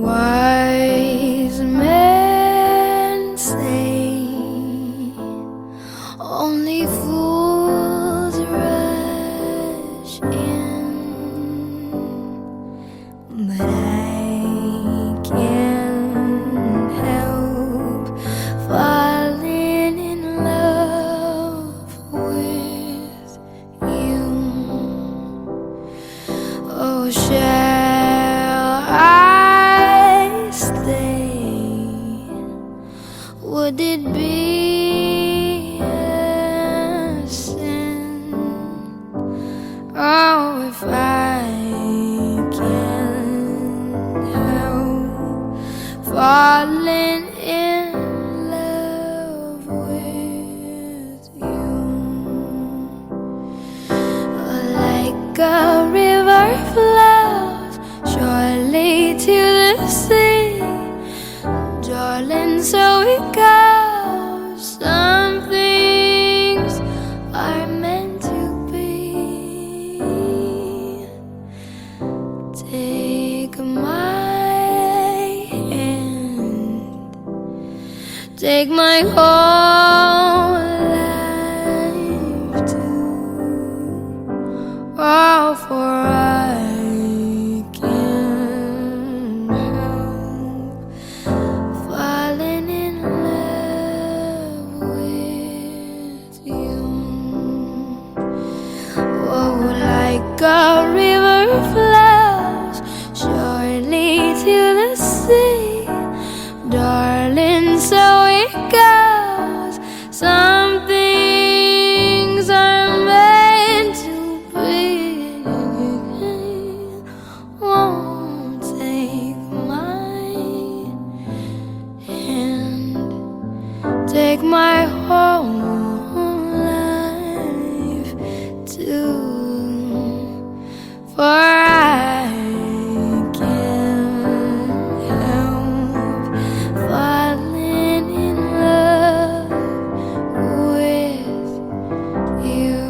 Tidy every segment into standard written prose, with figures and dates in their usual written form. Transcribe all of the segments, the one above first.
Wise men say only fools rush in, but I can't help falling in love with you. Oh, shall I stay? Would it be a sin? Oh, if I can't help falling in love with you. Like a river flows surely to the sea, darling, so it goes. Some things are meant to be. Take my hand, take my whole life too. Oh, for I can't help falling in love with you. Oh, like a river flows surely to the sea, darling, so it goes. Some things are meant to be. Won't take my hand, take my whole life too, for I can't help falling in love with you.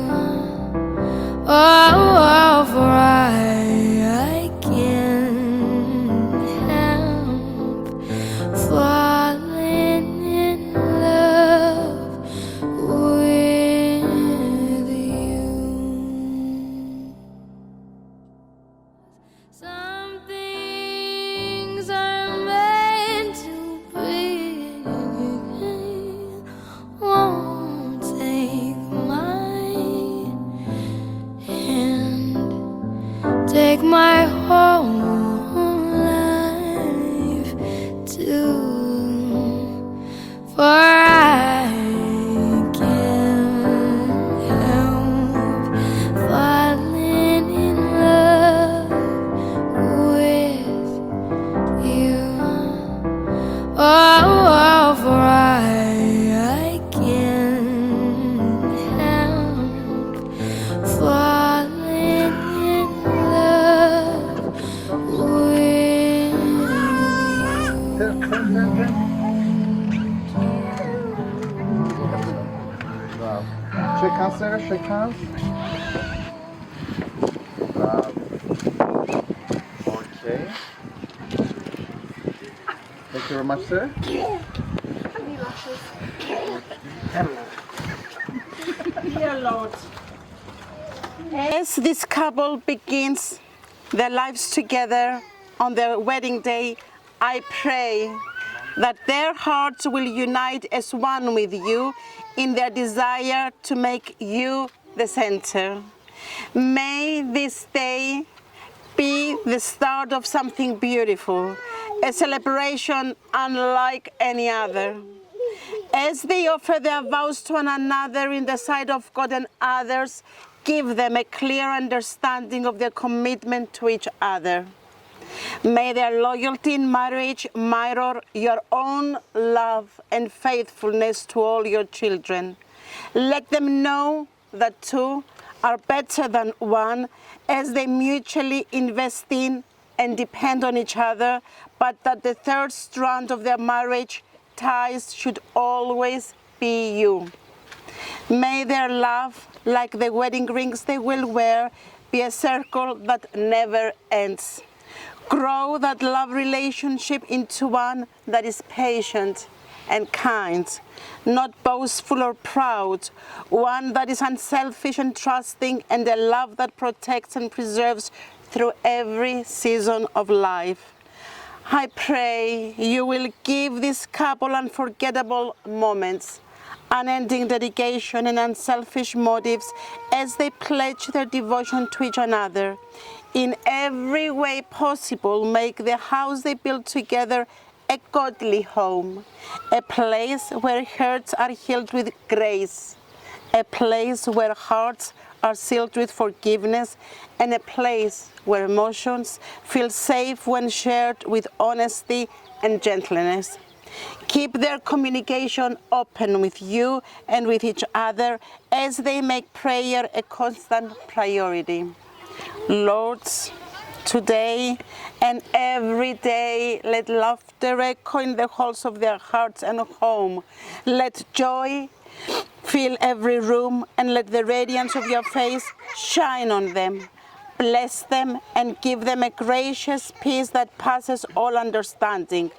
Oh, for I can't help falling in love with you. Some things are meant to be. Won't take my hand, take my whole life too, for I can't help falling in love with you. Oh, for I can't help falling in love with you. Wow. Shake hands, Sarah. Shake hands. Wow. Okay. Thank you very much, sir. As this couple begins their lives together on their wedding day, I pray that their hearts will unite as one with you in their desire to make you the center. May this day be the start of something beautiful, a celebration unlike any other. As they offer their vows to one another in the sight of God and others, give them a clear understanding of their commitment to each other. May their loyalty in marriage mirror your own love and faithfulness to all your children. Let them know that two are better than one as they mutually invest in and depend on each other, but that the third strand of their marriage ties should always be you. May their love, like the wedding rings they will wear, be a circle that never ends. Grow that love relationship into one that is patient and kind, not boastful or proud, one that is unselfish and trusting, and a love that protects and preserves through every season of life. I pray you will give this couple unforgettable moments, unending dedication and unselfish motives as they pledge their devotion to each other. In every way possible, make the house they build together a godly home, a place where hurts are healed with grace, a place where hearts are sealed with forgiveness, and a place where emotions feel safe when shared with honesty and gentleness. Keep their communication open with you and with each other as they make prayer a constant priority. Lord, today and every day, let laughter echo in the halls of their hearts and home. Let joy fill every room, and let the radiance of your face shine on them. Bless them and give them a gracious peace that passes all understanding.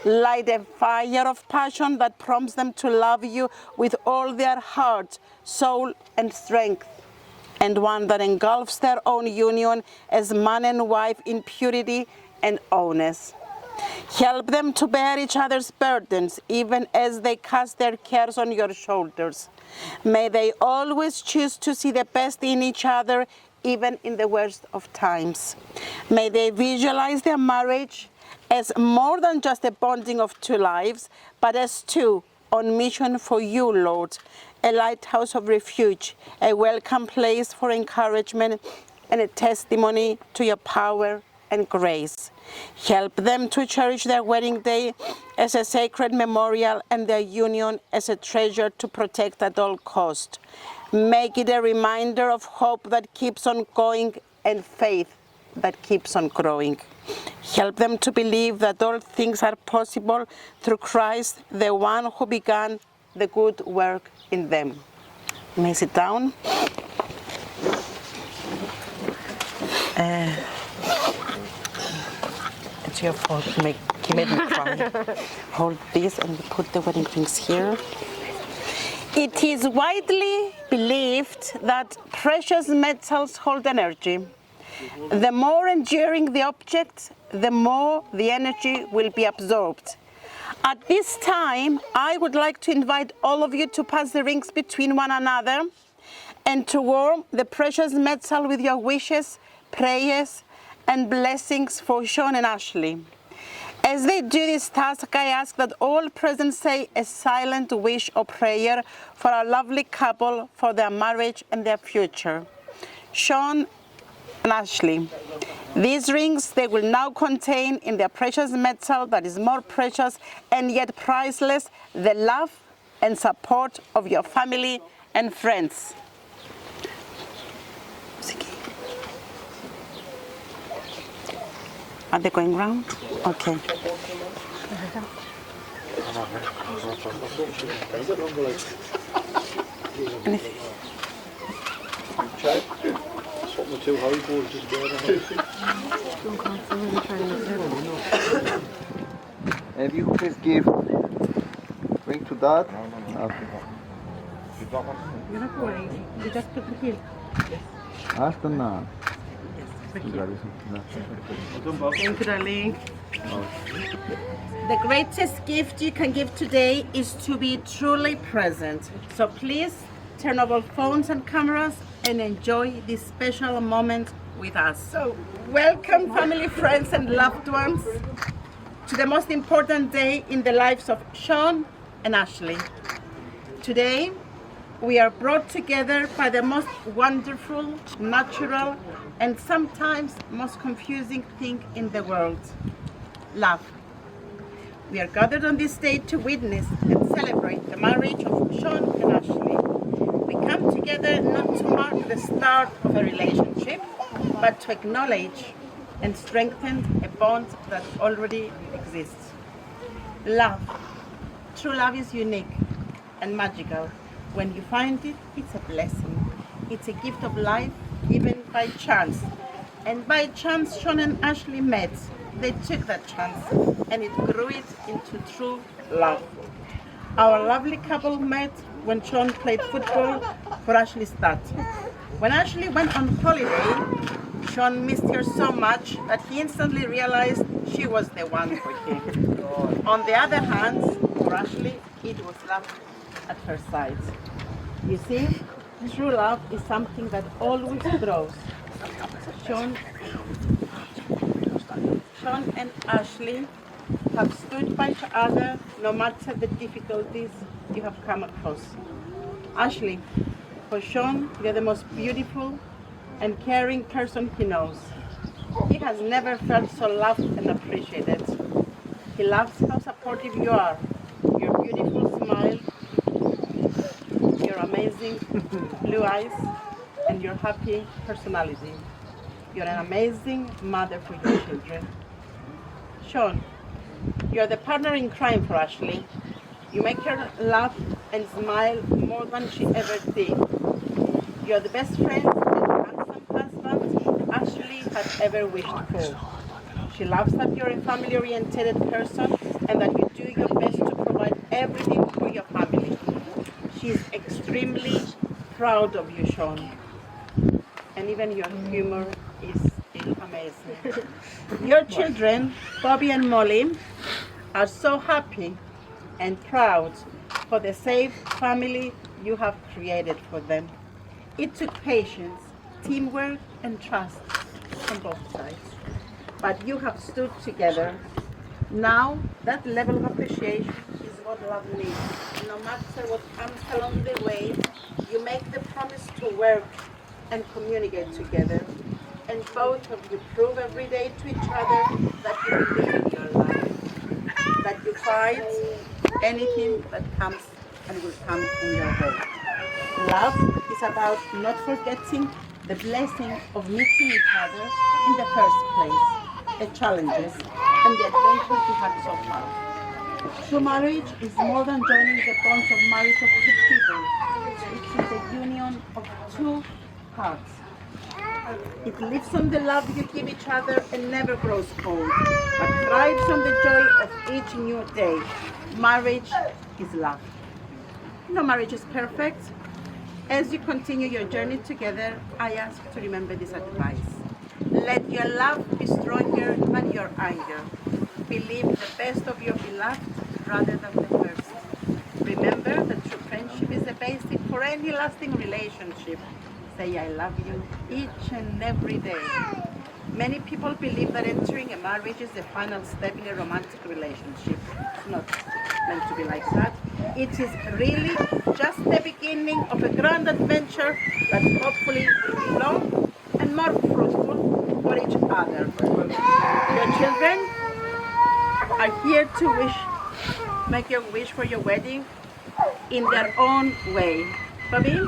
Light a fire of passion that prompts them to love you with all their heart, soul, and strength, and one that engulfs their own union as man and wife in purity and honest. Help them to bear each other's burdens, even as they cast their cares on your shoulders. May they always choose to see the best in each other, even in the worst of times. May they visualize their marriage as more than just a bonding of two lives, but as two on mission for you, Lord, a lighthouse of refuge, a welcome place for encouragement, and a testimony to your power and grace. Help them to cherish their wedding day as a sacred memorial and their union as a treasure to protect at all cost. Make it a reminder of hope that keeps on going and faith that keeps on growing. Help them to believe that all things are possible through Christ, the one who began the good work in them. You may sit down. It's your fault. He made me cry. Hold this and put the wedding rings here. It is widely believed that precious metals hold energy. The more enduring the object, the more the energy will be absorbed. At this time, I would like to invite all of you to pass the rings between one another and to warm the precious metal with your wishes, prayers, and blessings for Sean and Ashley. As they do this task, I ask that all present say a silent wish or prayer for our lovely couple, for their marriage and their future. Sean and Ashley, these rings, they will now contain in their precious metal that is more precious and yet priceless, the love and support of your family and friends. Are they going round? Okay. Anything? If you please give ring to Dad. Okay. You just put it here. Ashton. Thank you, darling. The greatest gift you can give today is to be truly present. So please turn off all phones and cameras and enjoy this special moment with us. So welcome, family, friends, and loved ones, to the most important day in the lives of Sean and Ashley. Today, we are brought together by the most wonderful, natural, and sometimes most confusing thing in the world, love. We are gathered on this day to witness and celebrate the marriage of Sean and Ashley. We come together not to mark the start of a relationship, but to acknowledge and strengthen a bond that already exists. Love. True love is unique and magical. When you find it, it's a blessing. It's a gift of life given by chance, And by chance, Sean and Ashley met. They took that chance and it grew it into true love. Our lovely couple met when Sean played football for Ashley's dad. When Ashley went on holiday, Sean missed her so much that he instantly realized she was the one for him. On the other hand, for Ashley, it was love at first sight. You see, true love is something that always grows. Sean and Ashley have stood by each other no matter the difficulties you have come across. Ashley, for Sean, you're the most beautiful and caring person he knows. He has never felt so loved and appreciated. He loves how supportive you are, your beautiful smile, your amazing blue eyes, and your happy personality. You're an amazing mother for your children. Sean, you're the partner in crime for Ashley. You make her laugh and smile more than she ever did. You're the best friend and handsome husband Ashley has ever wished for. She loves that you're a family-oriented person and that you do your best to provide everything for your family. She's extremely proud of you, Sean. And even your humor is amazing. Your children, Bobby and Molly, are so happy and proud for the safe family you have created for them. It took patience, teamwork, and trust on both sides. But you have stood together. Now, that level of appreciation is what love needs. No matter what comes along the way, you make the promise to work and communicate together. And both of you prove every day to each other that you believe in your life, that you fight anything that comes and will come in your way. Love is about not forgetting the blessing of meeting each other in the first place, the challenges and the adventures we had so far. True marriage is more than joining the bonds of marriage of two people. It is a union of two hearts. It lives on the love you give each other and never grows cold, but thrives on the joy of each new day. Marriage is love. No marriage is perfect. As you continue your journey together, I ask to remember this advice. Let your love be stronger than your anger. Believe the best of your beloved rather than the worst. Remember that true friendship is the basic for any lasting relationship. Say I love you each and every day. Many people believe that entering a marriage is the final step in a romantic relationship. It's not meant to be like that. It is really just the beginning of a grand adventure that hopefully will be long and more fruitful for each other. Your children are here to make your wish for your wedding in their own way. Bobby?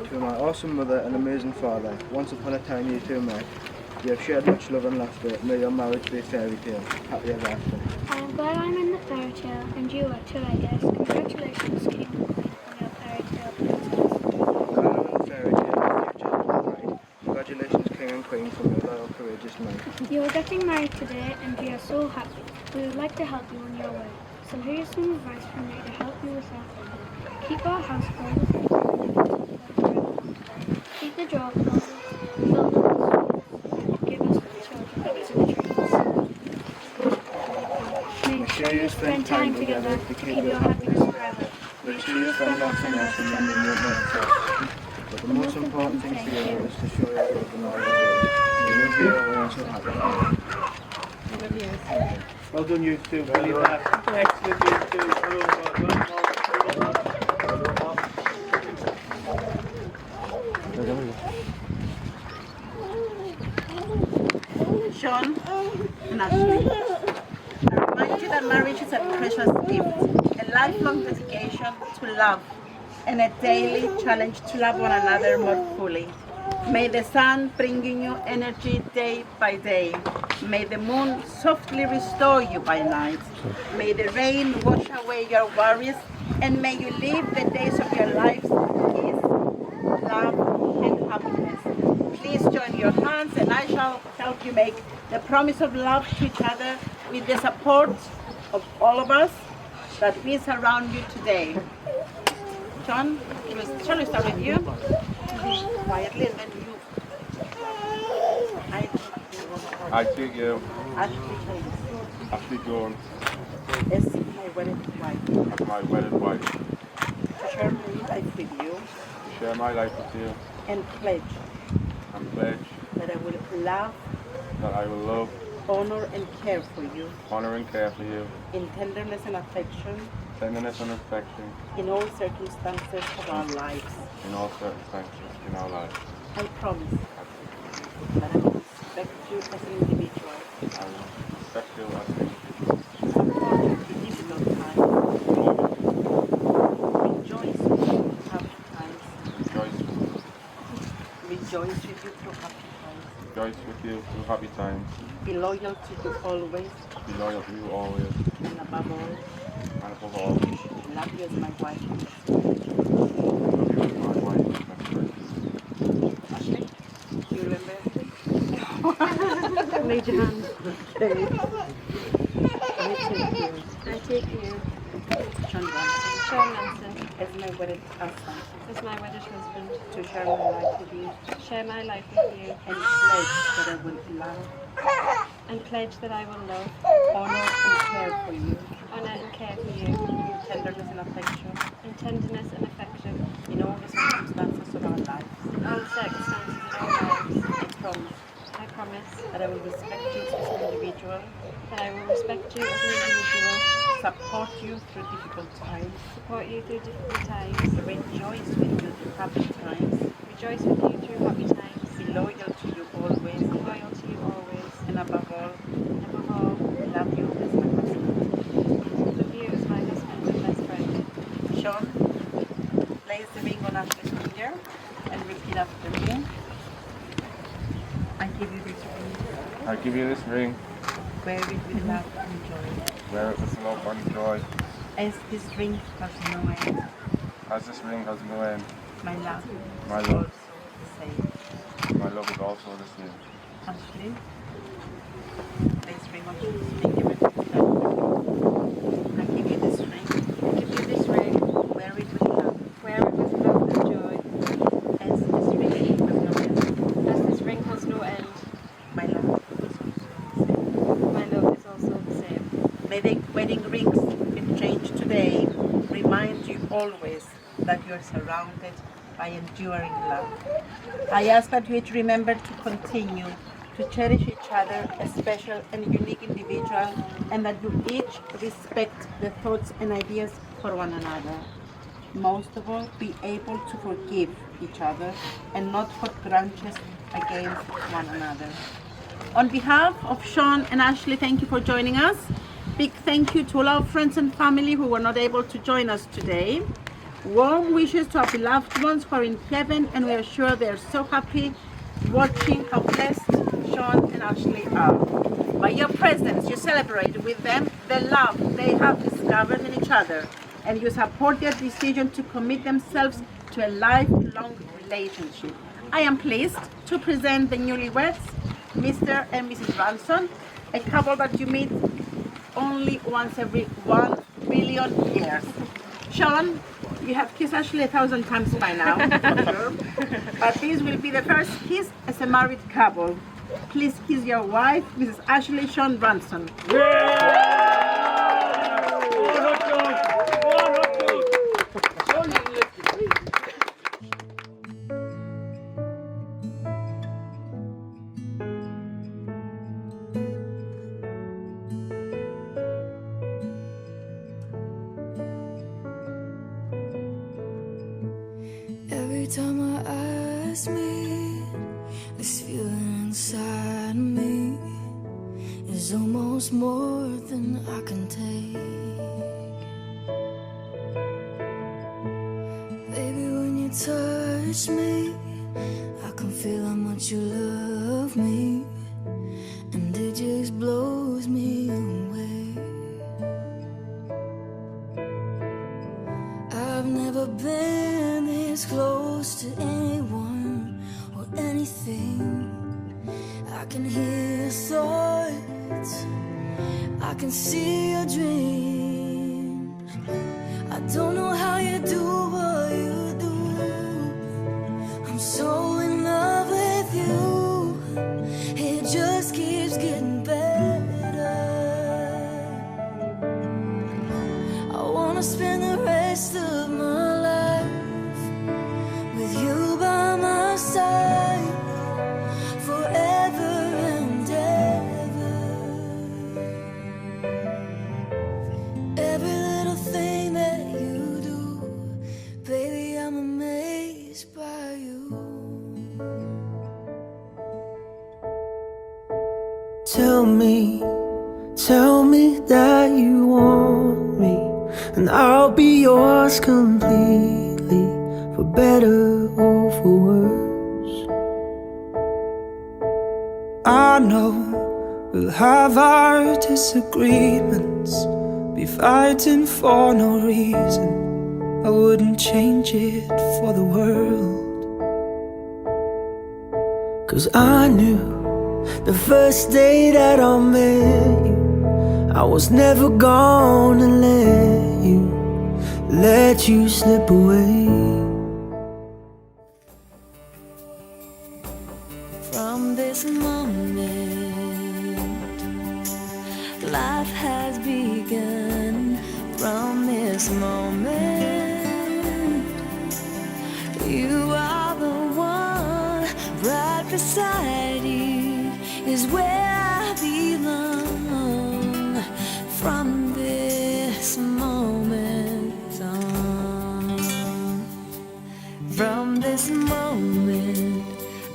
To my awesome mother and amazing father, once upon a time you two met. You have shared much love and laughter. May your marriage be a fairy tale. Happy ever after. I am glad I'm in the fairy tale, and you are too, I guess. Congratulations, King and Queen, on your fairy tale princess. Glad I'm in the fairy tale. Your future is bright. Congratulations, King and Queen, from your loyal, courageous men. You are getting married today, and we are so happy. We would like to help you on your way. So here is some advice from me to help you with that. Keep our house cold. Keep the drawer closed. Fill the house. Give us the children to the trees. Make sure you spend time together to keep your happiness forever. Make sure you spend lots and lots of time in your home. But the most important thing for you is to show your love and all your joy. You will be also happy. Well done, you two. Brilliant. Excellent, you two. Sean and Ashley, I remind you that marriage is a precious gift, a lifelong dedication to love, and a daily challenge to love one another more fully. May the sun bring you energy day by day. May the moon softly restore you by night. May the rain wash away your worries, and may you live the days of your lives in peace, love, make the promise of love to each other with the support of all of us that we surround you today. Sean, shall we start with you? Quietly, and then you. I take you, Ashley Hayes, Ashley Jones, as my wedded wife, as my wedded wife, to share my life with you to share my life with you, and pledge and pledge that I will love, that I will love, honor, and care for you honor, and care for you, in tenderness and affection tenderness and affection in all circumstances of our lives. in all circumstances in our lives. I promise that I will respect you as an individual, I will respect you as an individual, support you through difficult times, rejoice with you through happy times, rejoice with you through happy times, rejoice with you through happy times, be loyal to you always, be loyal to you always, and above all, and above all, love you as my wife. love you as my wife and best friend. Ashley, do you remember? Raise your hand. Okay. I take you, Sean Ransom, Sean Manson, as my wedded husband, as my wedded husband, to share my life with you share my life with you, and pledge that I will love, and pledge that I will love, honor, and care for you honour and care for you, in tenderness and affection in tenderness and affection, in all the circumstances of our lives. in all circumstances of our lives. I promise I promise that I will respect you as an individual, that I will respect you as an individual, support you through difficult times, support you through difficult times, rejoice with you through happy times, rejoice with you through happy times, be loyal to you always, be loyal to you always, and above all, and above all, love you as my husband. love you as my husband and best friend. Sean, place the ring on Ashley's finger and repeat after me. I give you this ring, I give you this ring, wear it with love and joy, wear it with love and joy, as this ring has no end. as this ring has no end. My love My is love. also the same. My love is also the same. Ashley, place ring on Ashley's finger and repeat after me. I give you this ring, Give you this ring, wear it with love, wear it with love and joy, as this ring has no end. as this ring has no end. My love is also the same. My love is also the same. May the wedding rings be changed today remind you always that you are surrounded by enduring love. I ask that you each remember to continue to cherish each other as special and unique individuals, and that you each respect the thoughts and ideas for one another. Most of all, be able to forgive each other and not hold grudges against one another. On behalf of Sean and Ashley, thank you for joining us. Big thank you to all our friends and family who were not able to join us today. Warm wishes to our beloved ones who are in heaven, and we are sure they are so happy watching how blessed Sean and Ashley are. By your presence, you celebrate with them the love they have discovered in each other, and you support their decision to commit themselves to a lifelong relationship. I am pleased to present the newlyweds, Mr. and Mrs. Ransom, a couple that you meet only once every 1 billion years. Sean, you have kissed Ashley 1,000 times by now, for sure. But this will be the first kiss as a married couple. Please kiss your wife, Mrs. Ashley Sean Ransom. Every time my eyes meet, this feeling inside me is almost more than I can take. Baby, when you touch me, I can feel how much you love me, and it just blows me away. I've never been this close to anyone or anything, I can hear your thoughts, I can see your dreams. I don't know how you do what you do. I'm so in love with you, it just keeps getting better. I wanna spend the rest of my life with you by my side, forever and ever. Every little thing that you do, baby, I'm amazed by you. Tell me that you want me, and I'll be yours completely, for better or for worse. I know we'll have our disagreements, be fighting for no reason. I wouldn't change it for the world. 'Cause I knew the first day that I met you, I was never gonna let you slip away. From this moment, life has begun. From this moment, you are the one. Right beside you is where I belong. From this moment on, from this moment,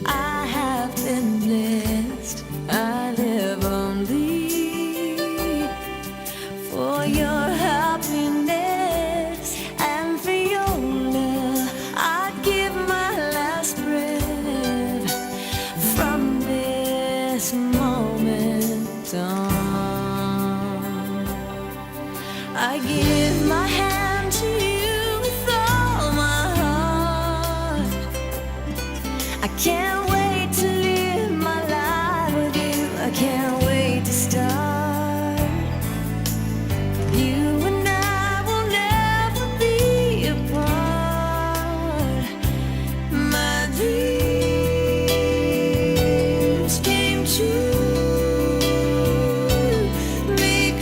I have been blessed. I live only for your happiness and for your love. I'd give my last breath. From this moment on, I give my hand to you with all my heart. I can't wait to live my life with you. I can't wait to start. You and I will never be apart. My dreams came true because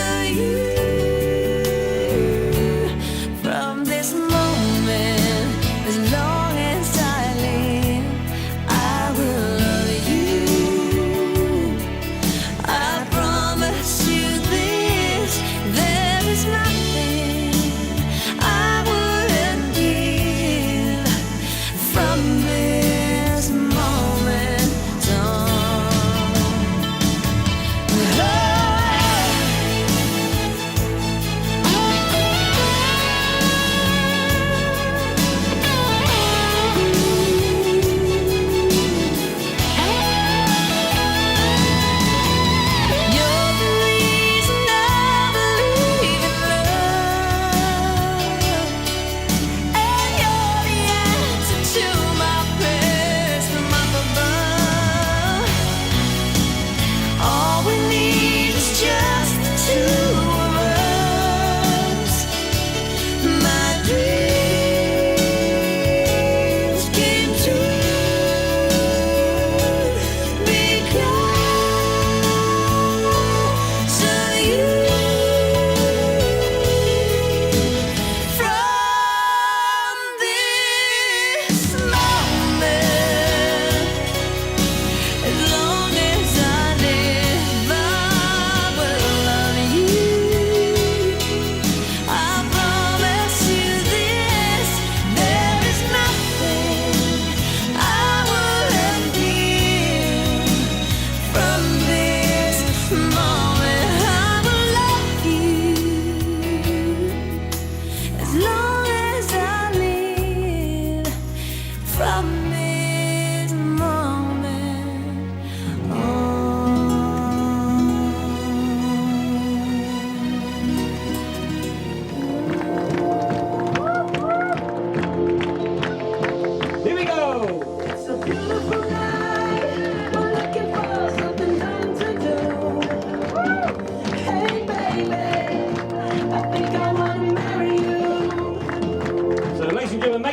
of you. From this moment, there's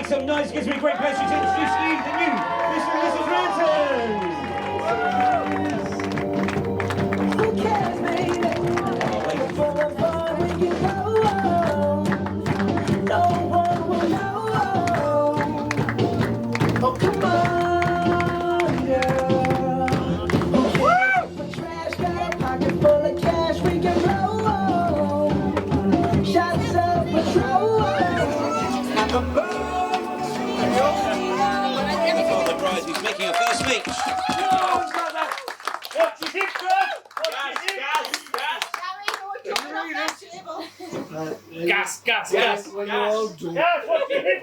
some noise. It gives me great pleasure to introduce you the new Mr. and Mrs. Ranton. He's making a first speech. What do you think, Greg? Gas. When you're all done. What do you think,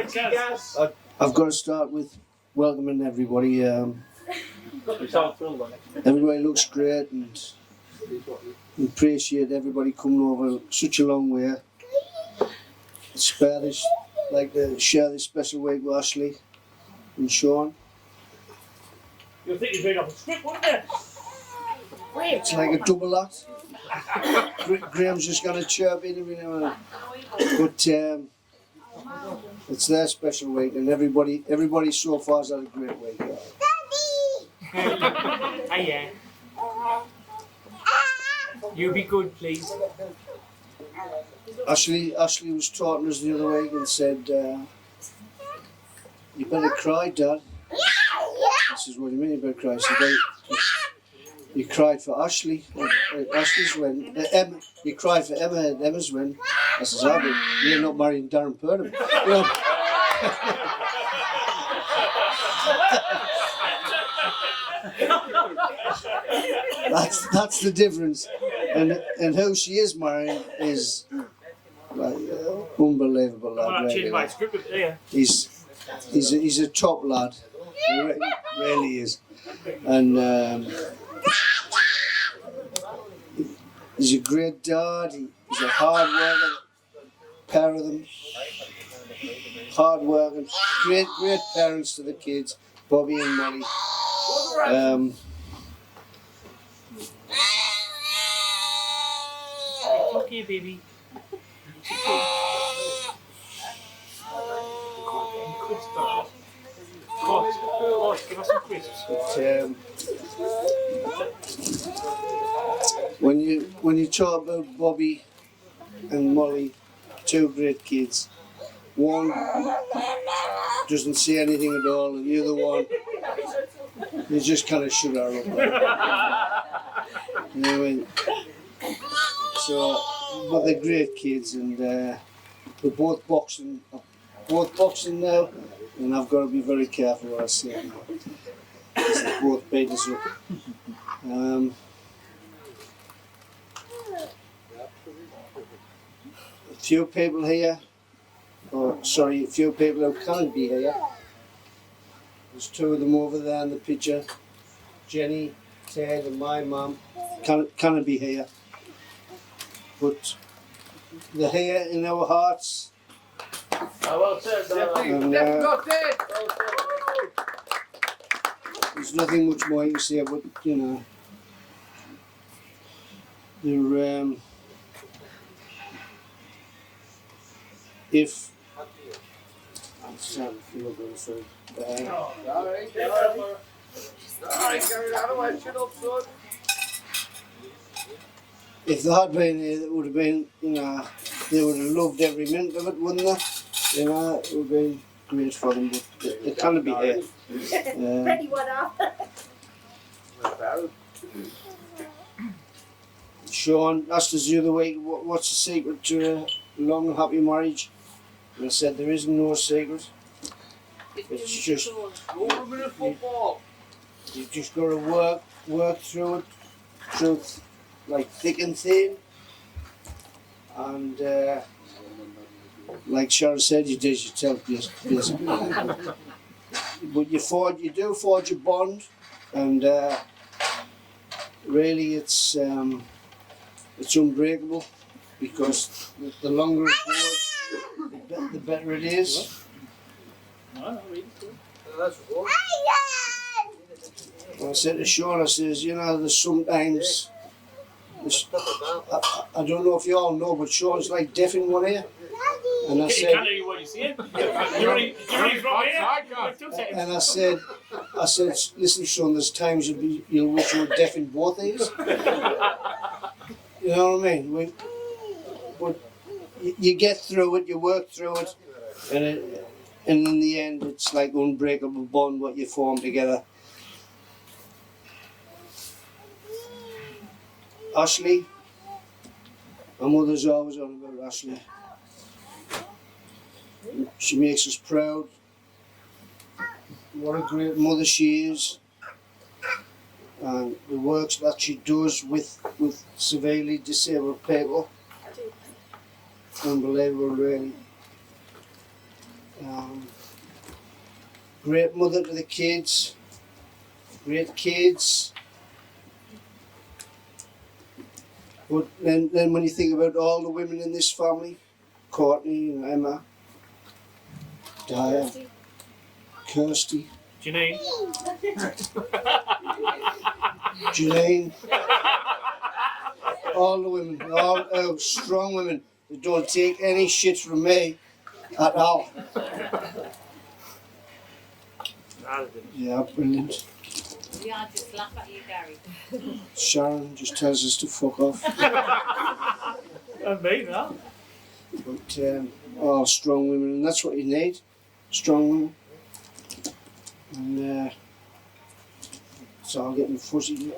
son? Gas. I've got to start with welcoming everybody. Everybody looks great, and we appreciate everybody coming over such a long way. Like to share this special week with Ashley and Sean. You'll think you've been off a script, wouldn't you? It's like a double act. Graham's just got to chirp in every now and then. But it's their special week, and everybody so far has had a great week. Yeah. You be good, please. Ashley was talking to us the other week and said, "You better cry, Dad." I says, "What do you mean you better cry?" She said, "You cried for Ashley. Ashley's win. Emma. You cried for Emma and Emma's win." I says, "You're not marrying Darren Purdom." You know? That's the difference. And who she is marrying is like unbelievable lad. Really. He's a top lad. He really is. And he's a great dad. He's a hard worker. Pair of them. Hard working. Great parents to the kids, Bobby and Molly. Okay, baby. Give us some crisps. When you talk about Bobby and Molly, two great kids, one doesn't say anything at all, and the other one, they just kind of shut her up. You know what I mean? So, but they're great kids, and they're both boxing now, and I've got to be very careful what I say now, because they both beat us up. A few people here, a few people who can't be here. There's two of them over there in the picture, Jenny, Ted, and my mum. Can't be here. But they're here in our hearts. Well said, and, there's nothing much more you can say, but you know, they're if I'm starting to feel good, so if they had been here, it would have been, you know, they would have loved every minute of it, wouldn't they? You know, it would have been great for them, but they can't be here. Sean asked us the other week, what's the secret to a long and happy marriage? And I said, there isn't no secret. It's just, you've just got to work through it, like thick and thin, and like Sharon said, you did yourself basically. But you do forge a bond, and really it's unbreakable, because the longer it goes, the better it is. I said to Sean, I says, you know, there's sometimes, I don't know if you all know, but Sean's like deaf in one ear. And I said, you see it? You're only from here. And I said, listen, son, there's times you'll wish you were deaf in both ears. You know what I mean? But you get through it, you work through it, and in the end, it's like unbreakable bond what you form together. Ashley, my mother's always on about Ashley. She makes us proud. What a great mother she is. And the works that she does with severely disabled people. Unbelievable, really. Great mother to the kids. Great kids. But then when you think about all the women in this family, Courtney and Emma, Daya, Kirsty, Janine. Janine, all the women, all strong women that don't take any shit from me at all. Yeah, brilliant. Yeah, just laugh at you, Gary. Sharon just tells us to fuck off. And me, no? But all strong women, and that's what you need. Strong women. And it's all getting fuzzy.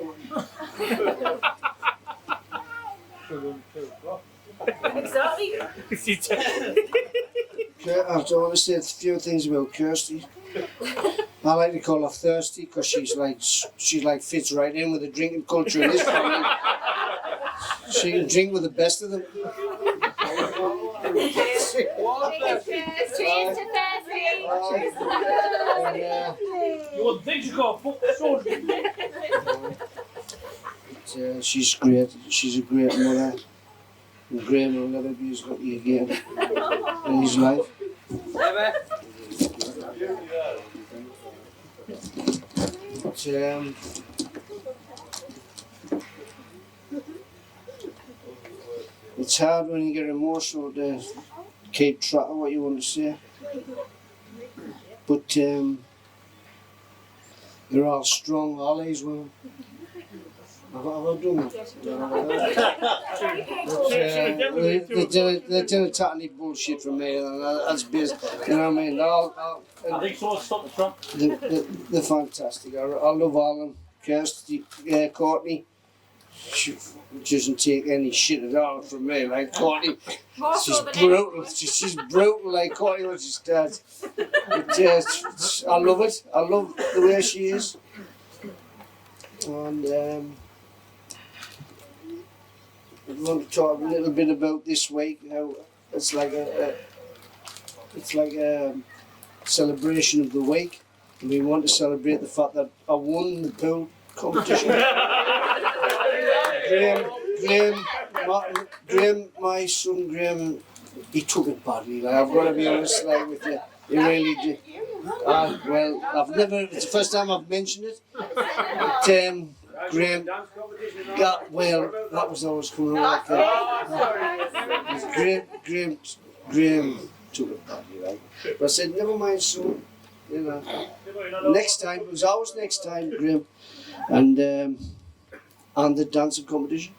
Exactly. I want to say a few things about Kirsty. I like to call her thirsty because she's like fits right in with the drinking culture in this family. She can drink with the best of them. Cheers to Thursday. You want things you got fuck She's great. She's a great mother. And Graham will never be as lucky again in his life. But, it's hard when you get emotional to keep track of what you want to say. But they're all strong, all these women. Have I done that? They didn't take any bullshit from me, and that's business. You know what I mean? I think someone stopped the truck. They're fantastic. I love all of them. Kirsty, Courtney, she doesn't take any shit at all from me. Like Courtney, she's brutal. She's brutal like Courtney when she starts. But I love it. I love the way she is. And I want to talk a little bit about this week. How it's like a celebration of the week. And we want to celebrate the fact that I won the pool competition. Graham, my son Graham, he took it badly. Like, I've got to be honest with you. He really did. Well, it's the first time I've mentioned it. But, Graham, that was always coming like that. Graham took it badly, right? But I said, never mind, son. You know, next time, it was always next time, Graham. And the dancing competition.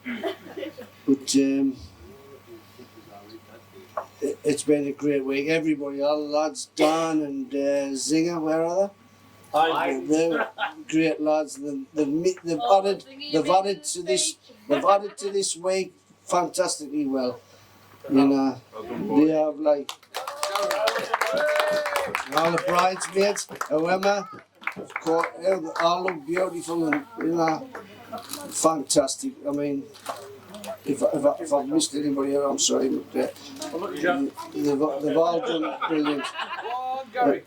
But it's been a great week. Everybody, all the lads, Dan and Zinger, where are they? They're great lads. They've added to this week fantastically well. You know, they have like all the bridesmaids, Emma, all look beautiful and you know, fantastic. I mean, if I've missed anybody here, I'm sorry, but they've all done brilliant.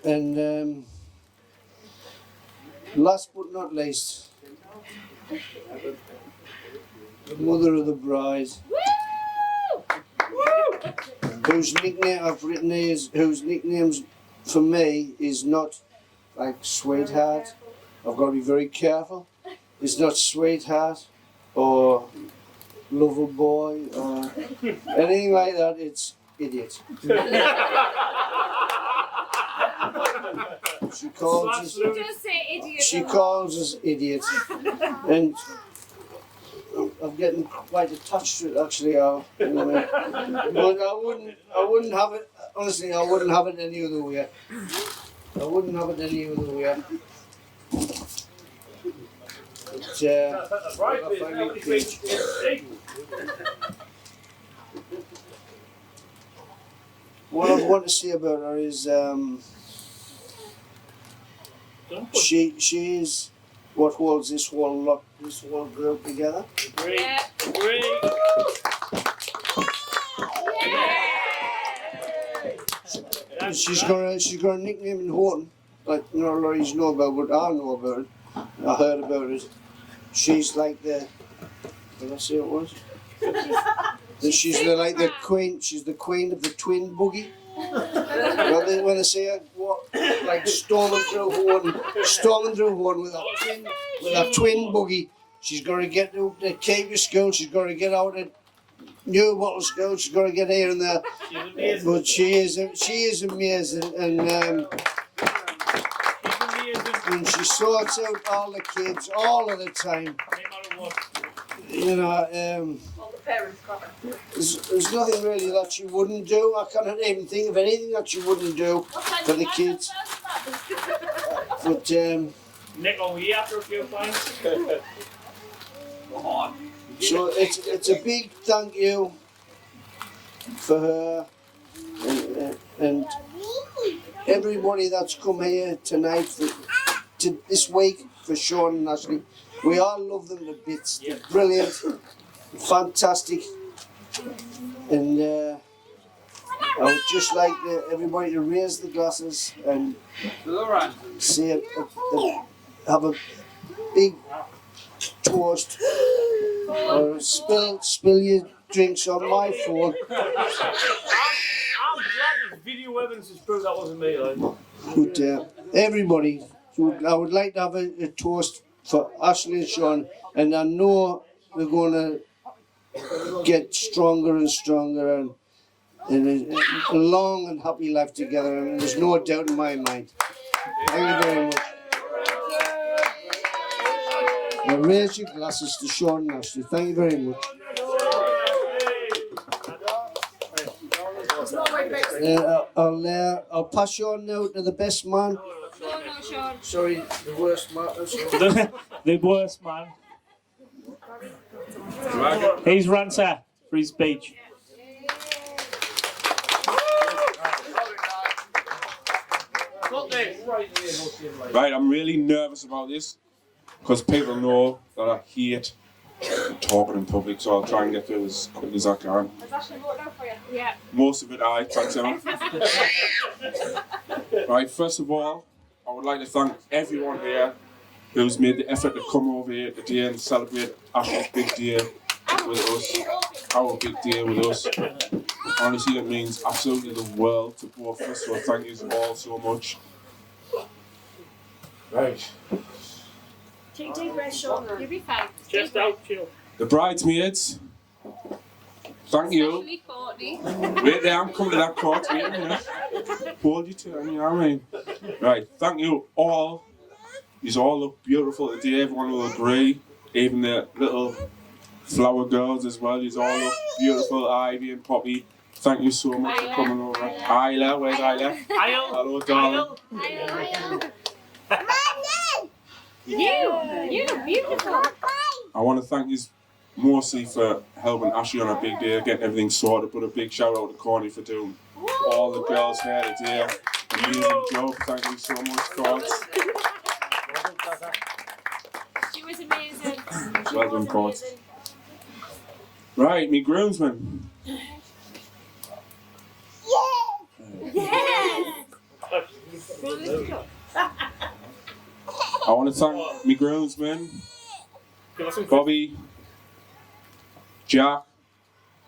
And last but not least, the mother of the bride, whose nickname I've written is, whose nicknames for me is not like sweetheart. I've got to be very careful. It's not sweetheart or lover boy or anything like that. It's idiot. She calls us. She does say idiot. She a lot. calls us idiots, and I'm getting quite attached to it actually. You know, but I wouldn't have it. Honestly, I wouldn't have it any other way. I wouldn't have it any other way. But, Right, I find it great. What I want to say about her is she is what holds this whole group together. Agree. Yeah. Agree. She's got a nickname in Horton, like not a lot of you know about, but I know about it. I heard about it. She's like the. What did I say it was? She's like the queen. She's the queen of the twin boogie. When they say it, what, like storming through Horton with a twin boogie. She's got to get to the Cambridge school. She's got to get out at New Bottle School. She's got to get here and there. But she is amazing, and she sorts out all the kids all of the time. You know, there's nothing really that she wouldn't do. I cannot even think of anything that she wouldn't do for the kids. But Nick, are we after a few pints? so it's a big thank you for her and everybody that's come here tonight to this week for Sean and Ashley. We all love them to bits. They're brilliant, fantastic, and I would just like everybody to raise the glasses and say have a big toast or spill your drinks on my phone. I'm glad there's video evidence to prove that wasn't me, though. But everybody, I would like to have a toast for Ashley and Sean, and I know we're going to get stronger and stronger and a long and happy life together, and there's no doubt in my mind. Thank you very much. Now raise your glasses to Sean and Ashley. Thank you very much. I'll pass you on now to the best man. Sorry, the worst man. The worst man. He's Rancer for his speech. Right, I'm really nervous about this because people know that I hate talking in public, so I'll try and get through as quick as I can. Yeah. Most of it thanks Emma. Right, first of all, I would like to thank everyone here who's made the effort to come over here today and celebrate Ashley's big day with us, our big day with us. Honestly, it means absolutely the world to both of us, so thank you all so much. Right. Take deep breath, Sean. You'll be fine. Chest out, chill. The bridesmaids, thank you. Especially Courtney. Wait there, I'm coming to that court. Wait a minute. Hold your turn, you know what I mean? Right, thank you all. You all look beautiful today, everyone will agree. Even the little flower girls as well, you all look beautiful, Ivy and Poppy. Thank you so much for coming over. Isla, where's Isla? Hello, darling. You look beautiful. I want to thank you mostly for helping Ashley on her big day, getting everything sorted. Put a big shout out to Corny for doing all the girls here today. Amazing job. Thank you so much, Courts. She was amazing. Well done, Courts. Right, me groomsmen. I want to thank me groomsmen, Bobby, Jack,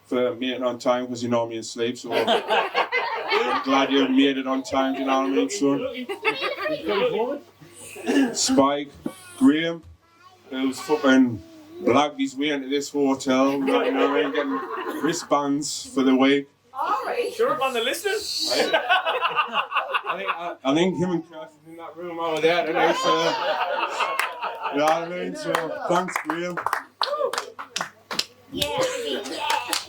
for making it on time because you know me asleep, so I'm glad you made it on time, you know what I mean, son? Spike, Graham, who's fucking blagged his way into this hotel, you know what I mean, getting wristbands for the week. Alright. Sure, up on the list. I think him and Kirsten that room over there tonight, so you know what I mean? So thanks, Graham. Yeah, baby, yeah. Yes.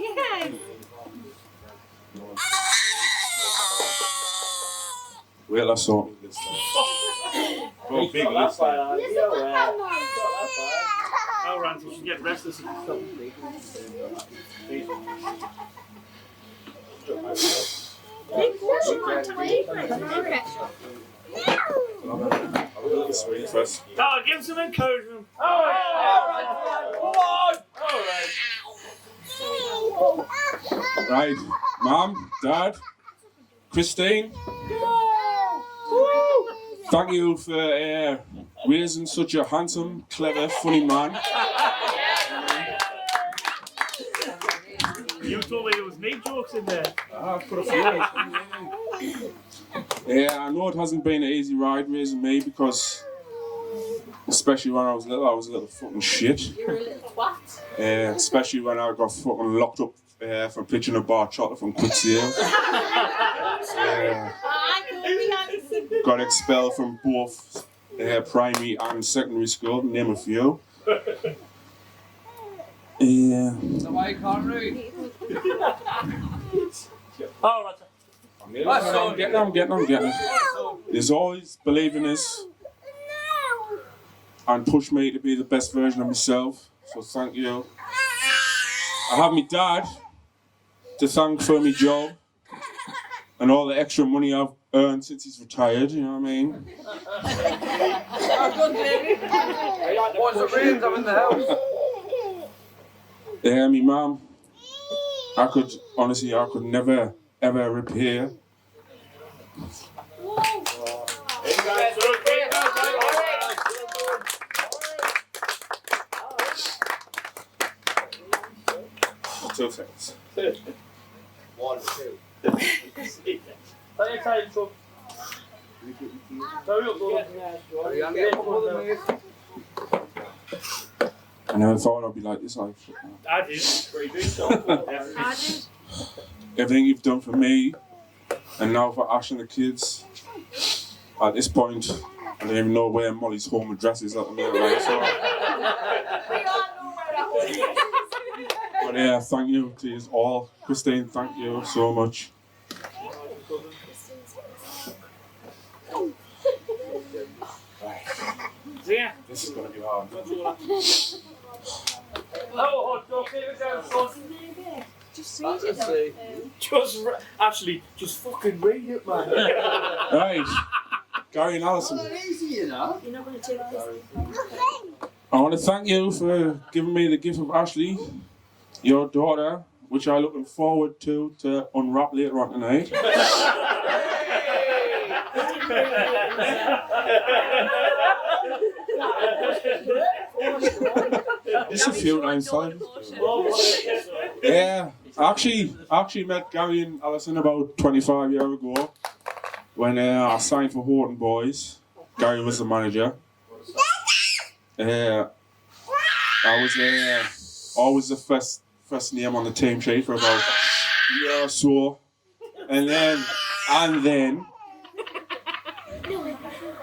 Yes. Well, I saw this time. Oh, big list. Oh, Randy, you should get restless if you stop. Big portion one to eat. Sweet first. Oh, give him some encouragement. All right. Right, Mom, Dad, Christine. Thank you for raising such a handsome, clever, funny man. You told me there was no jokes in there. I've put a few in. Yeah, I know it hasn't been an easy ride raising me because, especially when I was a little fucking shit. You're a little twat. Especially when I got fucking locked up for pitching a bar chocolate from Quick Sale. Got expelled from both primary and secondary school, name a few. Yeah. So why you can't read? All right. I'm getting it. There's always believe in us and push me to be the best version of myself. So thank you. I have my dad to thank for my job and all the extra money I've earned since he's retired, you know what I mean? What's the rooms I'm in the house? Yeah, my mum, I could never, ever repay. Two things. 1, 2. I never thought I'd be like this. I did. I did. Everything you've done for me, and now for Ash and the kids. At this point, I don't even know where Molly's home address is at the minute. Right? So, but yeah, thank you to you all. Christine, thank you so much. Yeah. This is going to be hard. Just read it. Just fucking read it, man. Right, Gary and Alison. Easy, you know. You're not going to take this. I want to thank you for giving me the gift of Ashley, your daughter, which I'm looking forward to unwrap later on tonight. Just a few times, sorry. Yeah, I actually met Gary and Alison about 25 years ago when I signed for Horton Boys. Gary was the manager. I was always the first name on the team sheet for about a year or so, and then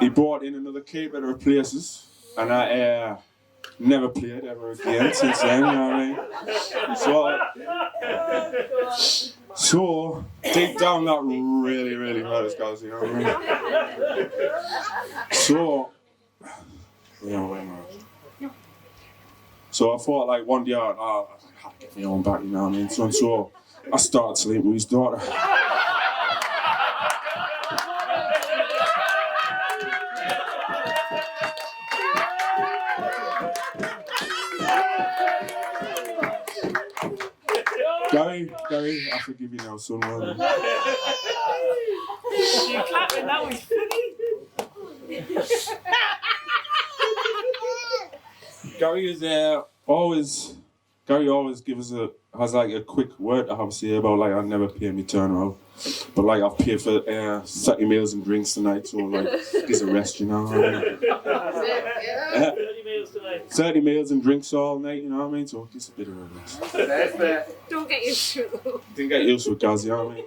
he brought in another keeper to replace us, and I never played ever again since then, you know what I mean? So deep down that really, really hurt us, guys, you know what I mean? So, so I thought like one day I had to get my own back, you know what I mean? So I started sleeping with his daughter. Gary, I forgive you now, son. Well done. You clapping, that was funny. Gary always has like a quick word to have to say about like I never pay me turnaround, but like I've paid for 30 meals and drinks tonight, so like there's a rest, you know what I mean? 30 meals tonight. 30 meals and drinks all night, you know what I mean? So it's a bit of a rest. Don't get used to it though. Didn't get used to it, guys, you know what I mean?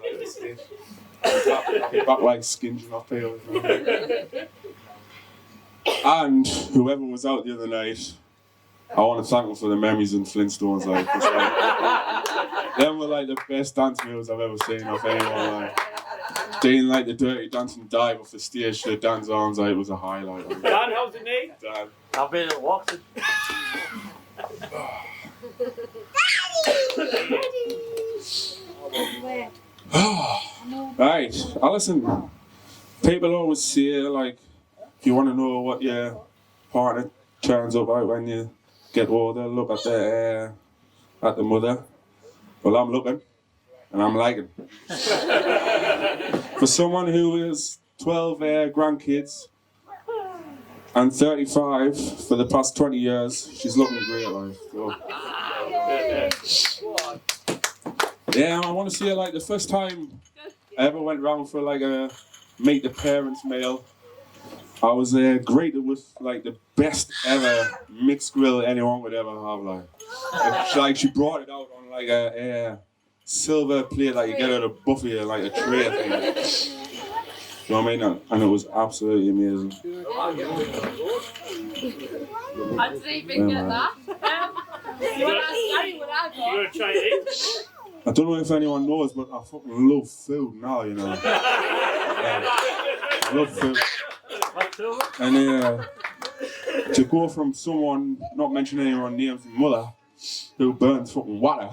Back like skins not pale. And whoever was out the other night, I want to thank them for the memories in Flintstones. Like, them were like the best dance moves I've ever seen of anyone. Like, doing like the dirty dancing dive off the stage to the dance arms, like, it was a highlight. Like. Dan, how's the knee? Dan. I've been at Watford. Right, Alison. People always say, like, if you want to know what your partner turns up like when you get older, look at the mother. Well, I'm looking, and I'm liking. For someone who is 12 grandkids and 35 for the past 20 years, she's looking great, like. So. Yeah, I want to say, like, the first time I ever went round for like a meet the parents meal, I was greeted with like the best ever mixed grill anyone would ever have. Like she brought it out on like a silver plate that you get at a buffet, like a tray thing. You know what I mean? And it was absolutely amazing. I didn't even get that. You want to ask Gary what I got? You want to try it? I don't know if anyone knows, but I fucking love food now, you know. I love food. And to go from someone, not mentioning anyone's name's mother, who burns fucking water,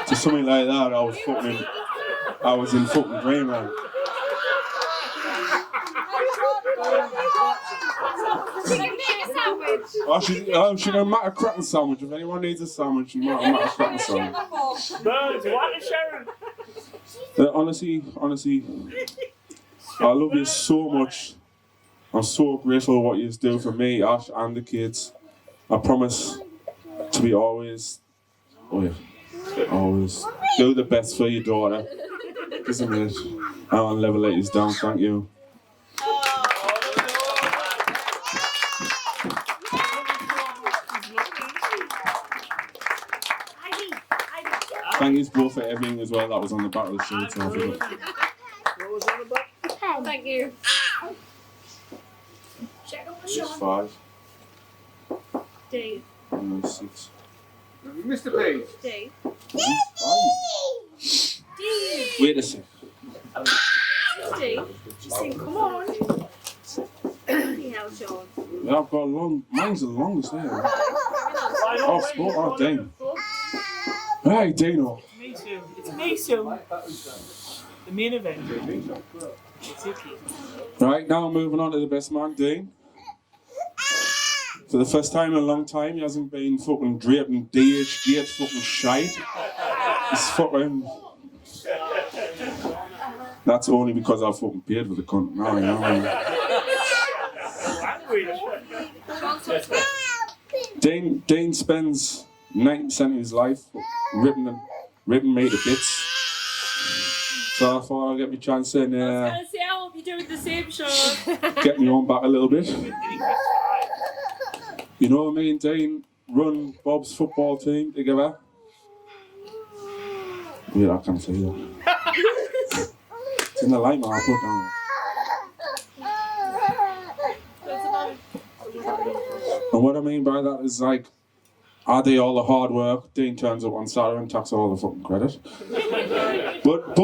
to something like that, I was in fucking dreamland. She can make a cracking sandwich. If anyone needs a sandwich, she might make a cracking sandwich. Burns, water, Sharon. Honestly, I love you so much. I'm so grateful for what you do for me, Ash, and the kids. I promise to be always do the best for your daughter. Isn't it? I'll never let you down. Thank you. Thank you both for everything as well that was on the back of the shirt. So What was on the back? Thank you. It's 5. Dave. And 6. Mr. Page. Dave. Wait a sec. Dave. Just saying, come on. Yeah, Sean. Yeah, I've got mine's the longest there. Oh, sport, oh, dang. Hey, Dino. Me too. It's me too. The main event. It's Icky. Right, now moving on to the best man, Dean. For the first time in a long time, he hasn't been fucking draped in DHgate fucking shite. He's fucking... That's only because I fucking paid for the cunt. No, you know. Dean spends 90% of his life ripping me to bits. So I thought I'd get me chance and I hope you're doing the same, Sean. get me on back a little bit. You know, me and Dean run Bob's football team together. Yeah, I can't say that. It's in the light, man, I put down. And what I mean by that is, like, I do all the hard work, Dean turns up on Saturday and takes all the fucking credit. But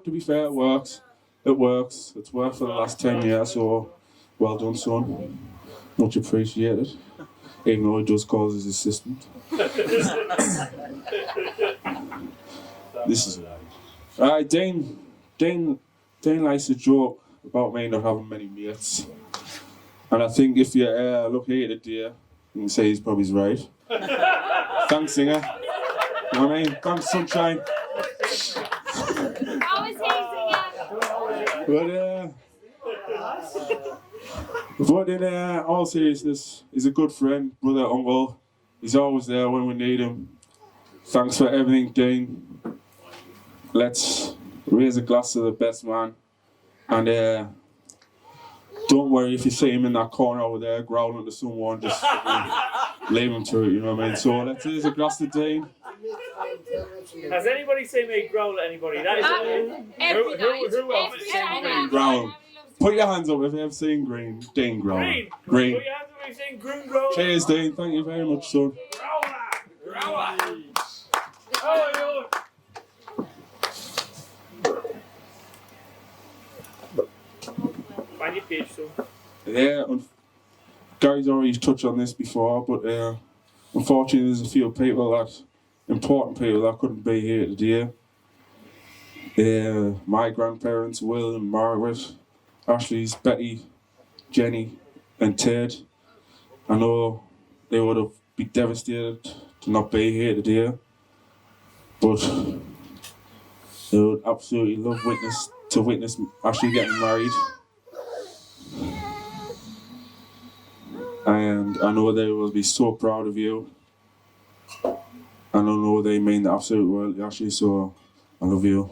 to be fair, it works. It works. It's worked for the last 10 years, so well done, son. Much appreciated. Even though he does call his assistant. This is alright. Dean likes to joke about me not having many mates. And I think if you look here at the deer, you can say he's probably right. Thanks, singer. You know what I mean? Thanks, sunshine. But in all seriousness, he's a good friend, brother, uncle. He's always there when we need him. Thanks for everything, Dean. Let's raise a glass to the best man. And don't worry if you see him in that corner over there growling to someone, just leave him to it, you know what I mean? So let's raise a glass to Dean. Has anybody seen me growl at anybody? That is Every night. who else has seen Every Green night. Growl. Put your hands up if you have seen Green. Dean Growl. Green? Green. Put your hands up if you've seen Green growl. Cheers, Dean. Thank you very much, son. Growler! Oh, find your page, son. Yeah, Gary's already touched on this before, but unfortunately there's a few people important people that couldn't be here today. My grandparents, Will and Margaret, Ashley's, Betty, Jenny and Ted. I know they would have been devastated to not be here today, but they would absolutely love to witness Ashley getting married. And I know they will be so proud of you. And I know they mean the absolute world, Ashley, so I love you.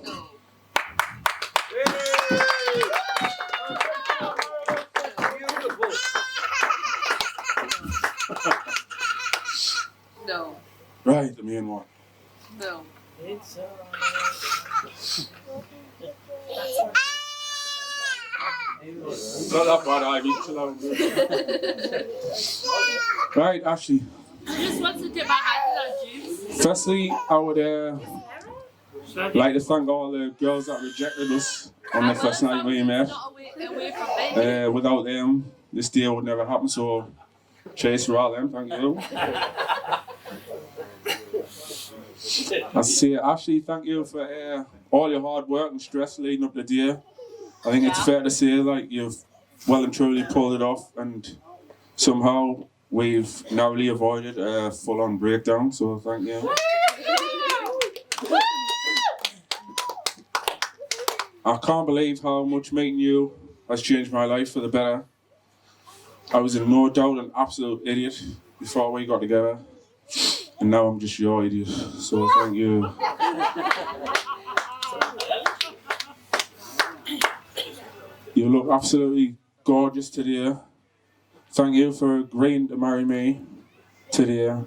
No. Right, the main one. No. Not that bad, Ivy. Chill out. Right, Ashley. I just want to dip my hand in that juice. Firstly, I would like to thank all the girls that rejected us on the first night we met. Not away from me. Without them, this deal would never happen, so cheers for all them, thank you. I say, Ashley, thank you for all your hard work and stress leading up to the day. I think it's fair to say, like, you've well and truly pulled it off, and somehow we've narrowly avoided a full-on breakdown, so thank you. I can't believe how much meeting you has changed my life for the better. I was in no doubt an absolute idiot before we got together, and now I'm just your idiot, so thank you. You look absolutely gorgeous today. Thank you for agreeing to marry me today.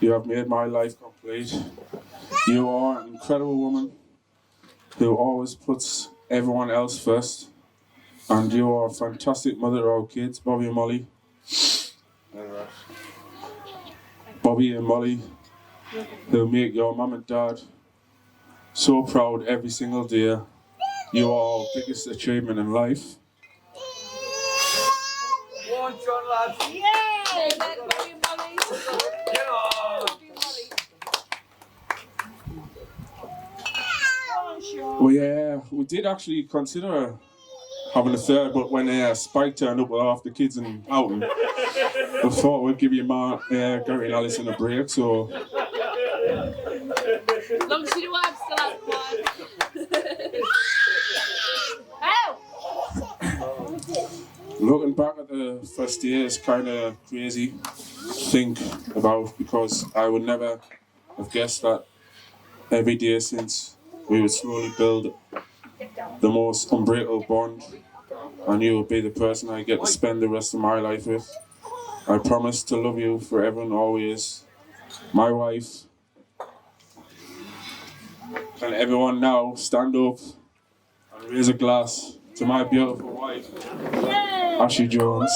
You have made my life complete. You are an incredible woman who always puts everyone else first. And you are a fantastic mother to our kids, Bobby and Molly. Bobby and Molly, who make your mum and dad so proud every single day. You are our biggest achievement in life. Go on, John, lads. Yay! Let Bobby and Molly. Get on. We did actually consider having a third, but when Spike turned up with half the kids and outing, we thought we'd give you Gary and Alison a break, so... As long as you know I'm still at one. Looking back at the first year is kind of crazy to think about, because I would never have guessed that every day since we would slowly build the most unbreakable bond, and you would be the person I get to spend the rest of my life with. I promise to love you forever and always, my wife. And everyone now stand up and raise a glass to my beautiful wife, Ashley Jones.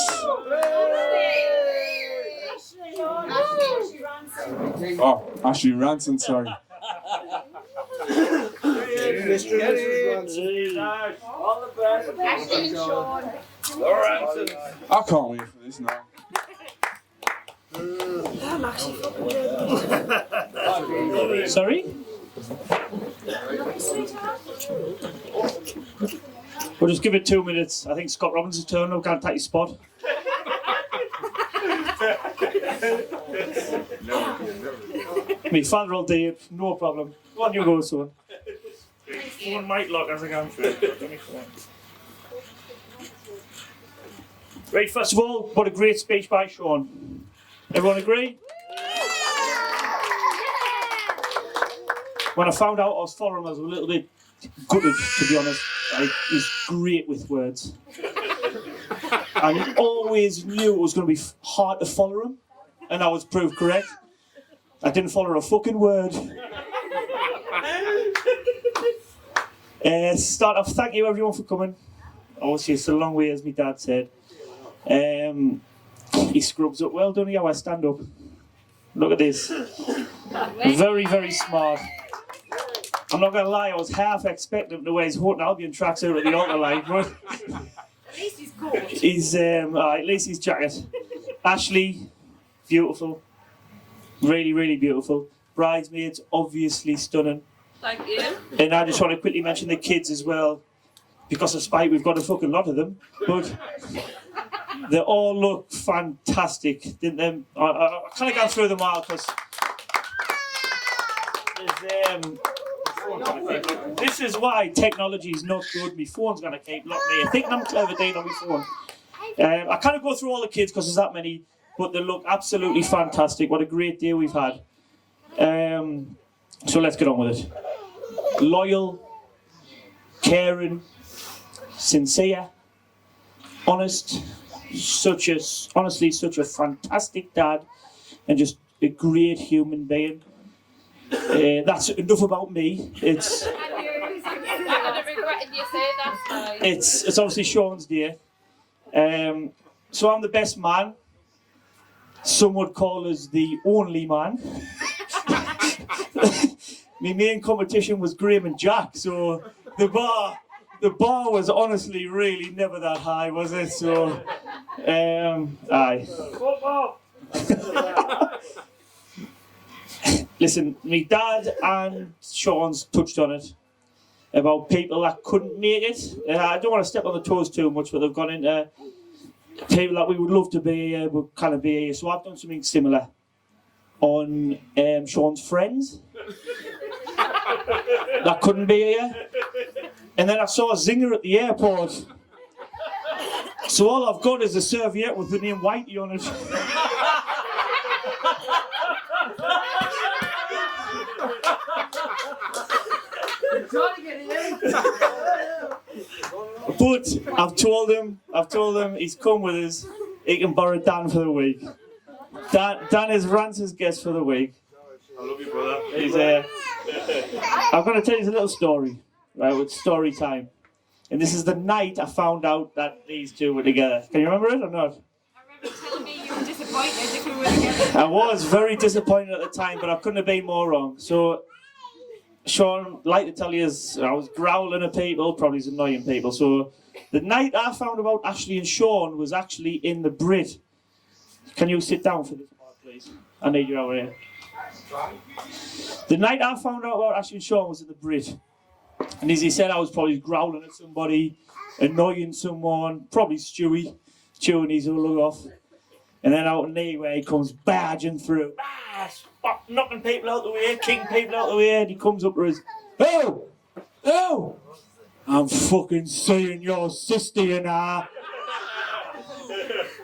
Oh, Ashley Ranson, sorry. All the best. Ashley and Sean. I can't wait for this now. Sorry? We'll just give it 2 minutes. I think Scott Robinson's turn. We'll go and take his spot. Me father all day, no problem. Go on, you go, son. One mic lock as I go through. Right, first of all, what a great speech by Sean. Everyone agree? When I found out I was following him, I was a little bit gutted, to be honest. He's great with words. And he always knew it was going to be hard to follow him, and I was proved correct. I didn't follow a fucking word. Start off, thank you everyone for coming. Obviously, it's a long way, as my dad said. He scrubs up well, doesn't he? How I stand up. Look at this. Very, very smart. I'm not going to lie, I was half expecting him to wear his Houghton Albion tracksuit at the altar line, but At least he's cold. he's, at least his jacket. Ashley, beautiful. Really, really beautiful. Bridesmaids, obviously stunning. Thank you. And I just want to quickly mention the kids as well. Because of spite, we've got a fucking lot of them. But they all look fantastic, didn't they? I kind of gone through them all because this is why technology is not good. My phone's going to keep locking me. I think I'm clever doing on my phone. I kind of go through all the kids because there's that many, but they look absolutely fantastic. What a great day we've had. So let's get on with it. Loyal, caring, sincere, honest, honestly such a fantastic dad, and just a great human being. That's enough about me. It's it's obviously Sean's day. So I'm the best man. Some would call us the only man. My main competition was Graham and Jack, so the bar was honestly really never that high, was it? So, aye. Listen, my dad and Sean's touched on it about people that couldn't make it. I don't want to step on the toes too much, but they've gone into people that we would love to be here, but kind of be here. So I've done something similar on Sean's friends that couldn't be here. And then I saw a zinger at the airport. So all I've got is a serviette with the name Whitey on it. But I've told him he's come with us. He can borrow Dan for the week. Dan is Rance's guest for the week. I love you, brother. He's I'm going to tell you a little story, right? With story time. And this is the night I found out that these two were together. Can you remember it or not? I remember telling me you were disappointed if we were together. I was very disappointed at the time, but I couldn't have been more wrong. So, Sean, like to tell you, I was growling at people, probably annoying people. So, the night I found about Ashley and Sean was actually in the Brit. Can you sit down for this part, please? I need you over here. The night I found out about Ashley and Sean was in the Brit. And as he said, I was probably growling at somebody, annoying someone, probably Stewie, chewing his lug off. And then out in the where he comes barging through, knocking people out the way, kicking people out the way, and he comes up to us, "Oh! Oh! I'm fucking seeing your sister, you know."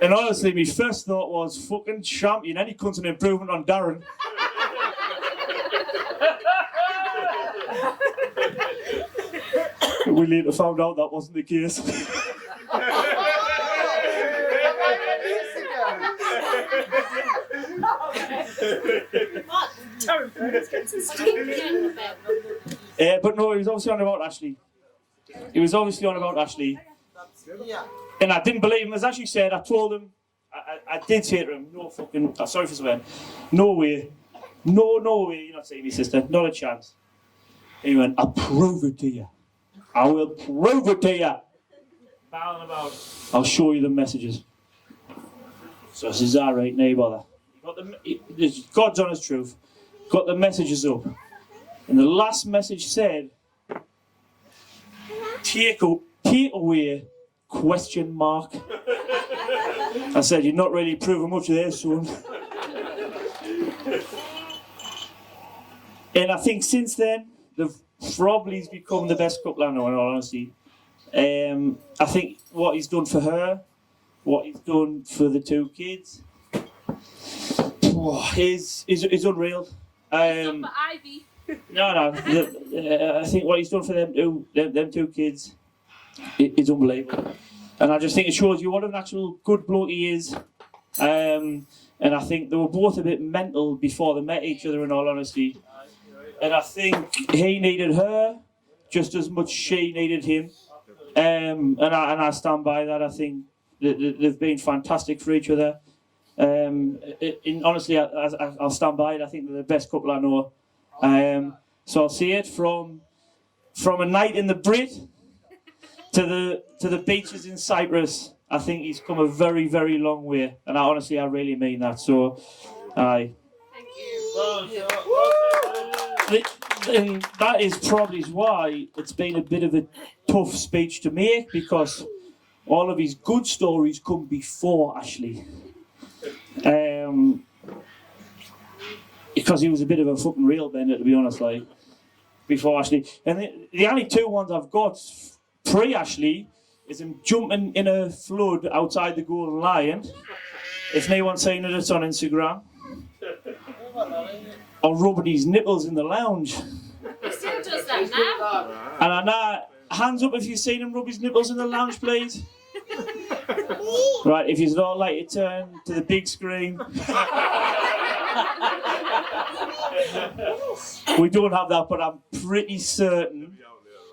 And honestly, my first thought was, fucking champion, any cunt's an improvement on Darren. We later found out that wasn't the case. But no, he was obviously on about Ashley. And I didn't believe him. As Ashley said, I told him, I did say to him, no fucking, sorry for swearing, no way, no way you're not seeing me sister, not a chance. And he went, I'll prove it to you. I will prove it to you. Bowing about. I'll show you the messages. So I says, all right, no bother. God's honest truth. Got the messages up. And the last message said, take away, question mark. I said, you're not really proving much there, son. And I think since then, they've probably become the best couple I know, in all honesty. I think what he's done for her, what he's done for the two kids, is unreal. Ivy. No. I think what he's done for them two kids is unbelievable. And I just think it shows you what an actual good bloke he is. And I think they were both a bit mental before they met each other, in all honesty. And I think he needed her just as much she needed him. And I stand by that. I think they've been fantastic for each other. Honestly, I'll stand by it. I think they're the best couple I know. So I'll see it from a night in the Brit to the beaches in Cyprus. I think he's come a very, very long way, and I really mean that. So, aye. And that is probably why it's been a bit of a tough speech to make, because all of his good stories come before Ashley. Because he was a bit of a fucking real bender, to be honest, like, before Ashley. And the only two ones I've got pre-Ashley is him jumping in a flood outside the Golden Lion. If anyone's seen it, it's on Instagram. Or rubbing his nipples in the lounge. He still does that now. And I know, hands up if you've seen him rub his nipples in the lounge, please. Right, if you'd all like to turn to the big screen. We don't have that, but I'm pretty certain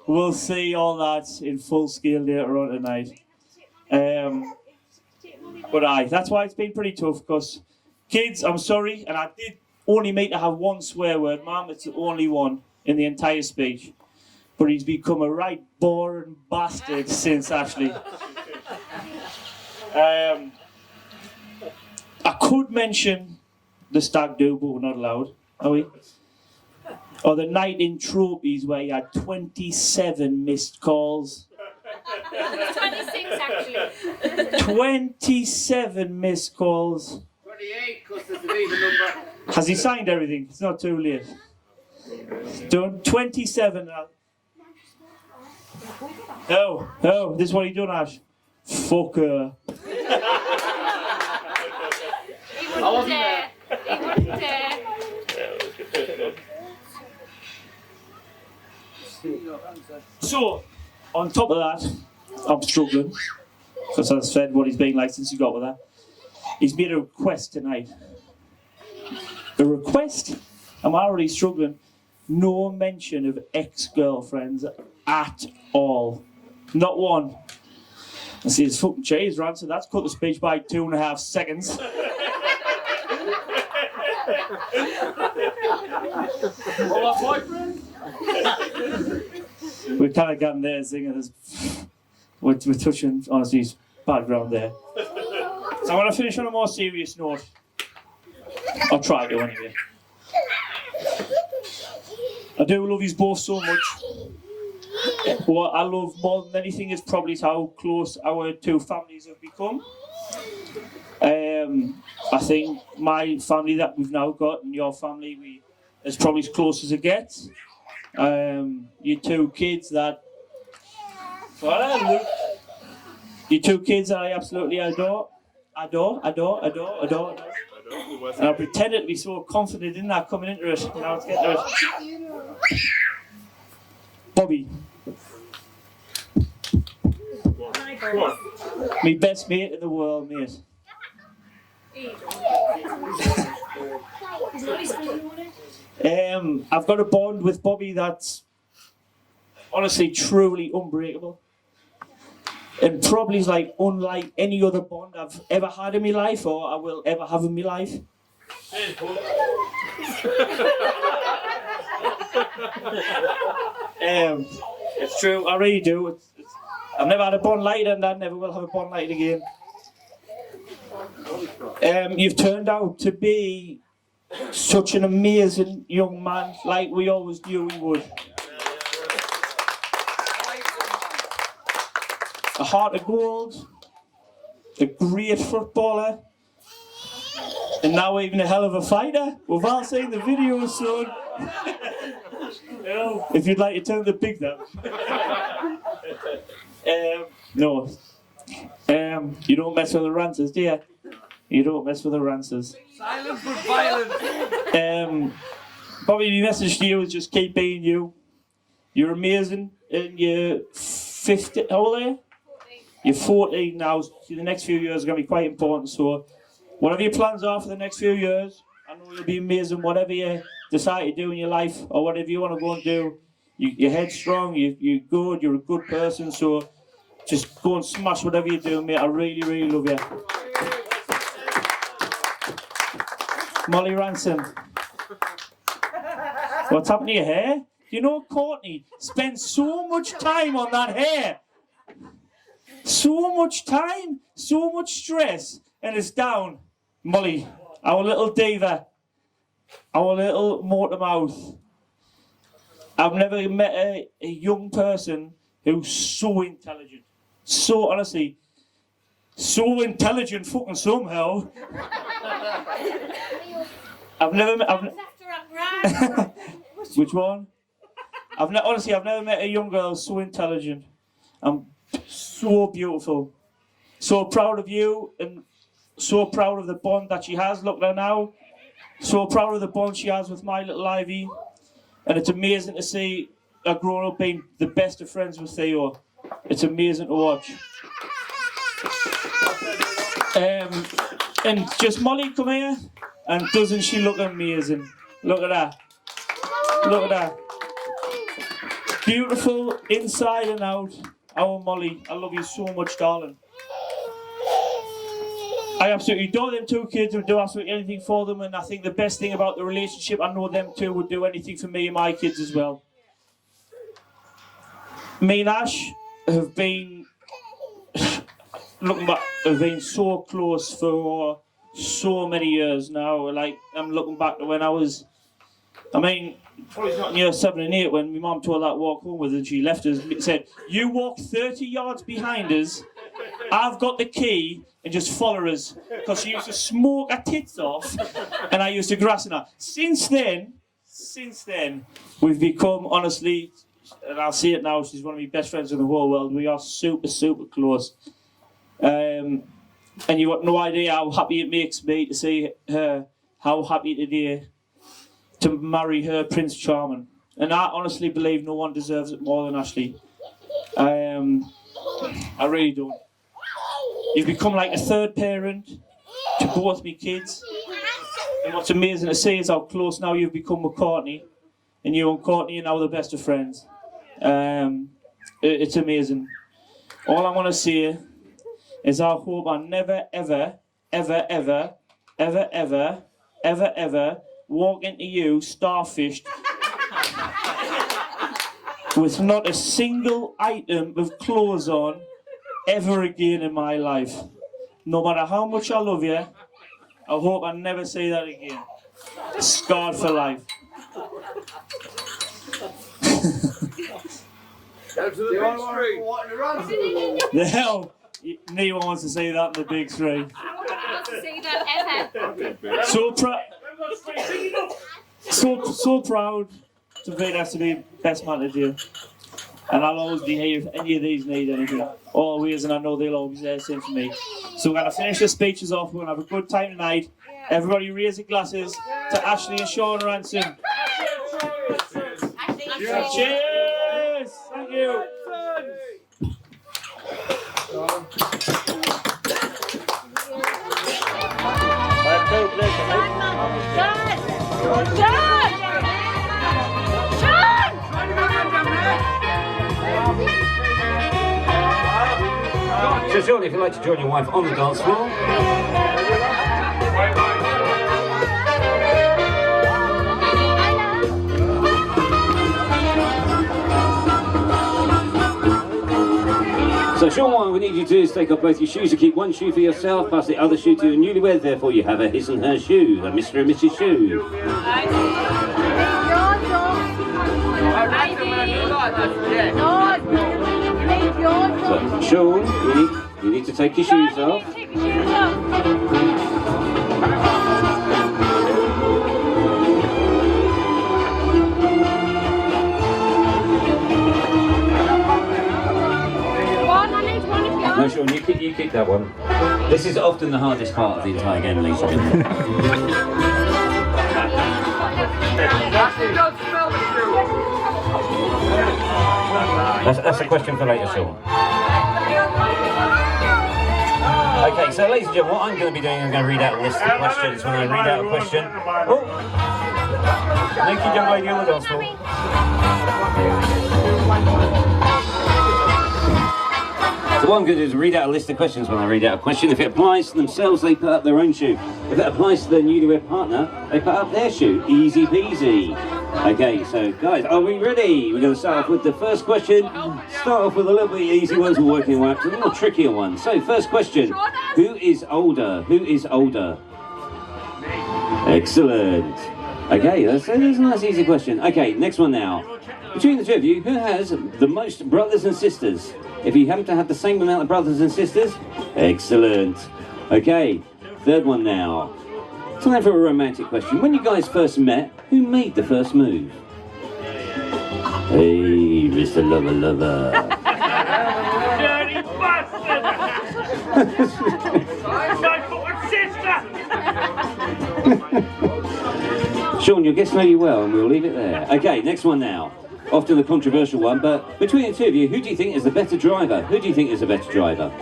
we'll see all that in full scale later on tonight. But aye, that's why it's been pretty tough, because kids, I'm sorry, and I did only mean to have one swear word, Mum, it's the only one in the entire speech. But he's become a right boring bastard since Ashley. I could mention the stag do, but we're not allowed, are we? Or the night in Trophies where he had 27 missed calls. 26 actually. 27 missed calls. 28, because there's an even number. Has he signed everything? It's not too late. Done 27 now. Oh, this is what he done, Ash. Fuck her. He wouldn't dare. He wouldn't dare. So, on top of that, I'm struggling. Because as I said, what he's been like since he got with her. He's made a request tonight. A request? I'm already struggling. No mention of ex-girlfriends at all. Not one. I see his fucking cheese ran, so that's cut the speech by 2.5 seconds. All our boyfriends? We're kind of getting there, singing this. We're touching, honestly, his background there. So I want to finish on a more serious note. I'll try to anyway. I do love you both so much. What I love more than anything is probably how close our two families have become. I think my family that we've now got and your family is probably as close as it gets. Your two kids that I absolutely adore. And I pretended to be so confident in that coming into it. Now let's get to it. Bobby. My best mate in the world, mate. I've got a bond with Bobby that's honestly truly unbreakable. And probably is like unlike any other bond I've ever had in my life or I will ever have in my life. It's true, I really do. I've never had a bond like it and I never will have a bond like it again. You've turned out to be such an amazing young man, like we always knew we would. A heart of gold, a great footballer, and now even a hell of a fighter. We've all seen the videos, son. If you'd like to turn the pig down. No. You don't mess with the rances, do you? You don't mess with the rances. Silence but violence. Probably my message to you is just keep being you. You're amazing, and you're 50. How old are you? You're 14 now. So the next few years are going to be quite important. So, whatever your plans are for the next few years, I know you'll be amazing. Whatever you decide to do in your life, or whatever you want to go and do, you're headstrong, you're good, you're a good person, so just go and smash whatever you do, mate. I really, really love you. Molly Ransom. What's happened to your hair? You know, Courtney spends so much time on that hair. So much time, so much stress, and it's down. Molly, our little diva, our little motor mouth. I've never met a young person who's so intelligent. So, honestly, so intelligent fucking somehow. I've never met... Which one? Honestly, I've never met a young girl so intelligent and so beautiful. So proud of you, and so proud of the bond that she has. Look at her now. So proud of the bond she has with my little Ivy. And it's amazing to see her growing up being the best of friends with Theo. It's amazing to watch. And just Molly, come here. And doesn't she look amazing? Look at that. Look at that. Beautiful inside and out. Our Molly, I love you so much, darling. I absolutely adore them two kids and do absolutely anything for them, and I think the best thing about the relationship, I know them two would do anything for me and my kids as well. Me and Ash have been, looking back, have been so close for so many years now. Like, I'm looking back to when I was, probably not in year 7 and 8 when my mum told that walk home with her and she left us and said, you walk 30 yards behind us, I've got the key, and just follow us. Because she used to smoke her tits off and I used to grass her. Since then, we've become, honestly, and I'll see it now, she's one of my best friends in the whole world. We are super, super close. And you have no idea how happy it makes me to see her, how happy today to marry her Prince Charming. And I honestly believe no one deserves it more than Ashley. I really don't. You've become like a third parent to both my kids. And what's amazing to see is how close now you've become with Courtney. And you and Courtney are now the best of friends. It's amazing. All I want to say is I hope I never, ever, ever, ever, ever, ever, ever, ever walk into you starfished with not a single item of clothes on ever again in my life. No matter how much I love you, I hope I never say that again. Scarred for life. The hell, no one wants to say that in the big three. I want to say that ever. So proud to be there to be best man to do. And I'll always be here if any of these need anything. Always, and I know they'll always say the same for me. So we're going to finish the speeches off. We're going to have a good time tonight. Everybody raise your glasses to Ashley and Sean Ransom. Cheers! Thank you. So Sean, if you'd like to join your wife on the dance floor. So Sean, what we need you to do is take off both your shoes and keep one shoe for yourself, pass the other shoe to your newlywed, therefore you have a his and her shoe, a Mr. and Mrs. Shoe. So, Sean, you need to take your shoes off. No, Sean, you keep that one. This is often the hardest part of the entire game, ladies and gentlemen. That's a question for later, Sean. Okay, so ladies and gentlemen, what I'm going to be doing is I'm going to read out a list of questions. When I read out a question... Oh! Nicky young lady on the dance floor. So what I'm going to do is read out a list of questions when I read out a question. If it applies to themselves, they put up their own shoe. If it applies to their newlywed partner, they put up their shoe. Easy peasy. Okay, so guys, are we ready? We're going to start off with the first question. Start off with a little bit easy ones, we're working our way up to the more trickier ones. So first question, who is older? Who is older? Excellent. Okay, that's a nice easy question. Okay, next one now. Between the two of you, who has the most brothers and sisters? If you happen to have the same amount of brothers and sisters, excellent. Okay, third one now. Time for a romantic question. When you guys first met, who made the first move? Hey, Mr. Lover Lover. Dirty bastard! My sister! Sean, your guests know you well, and we'll leave it there. Okay, next one now. Often the controversial one, but between the two of you, who do you think is the better driver? Who do you think is the better driver?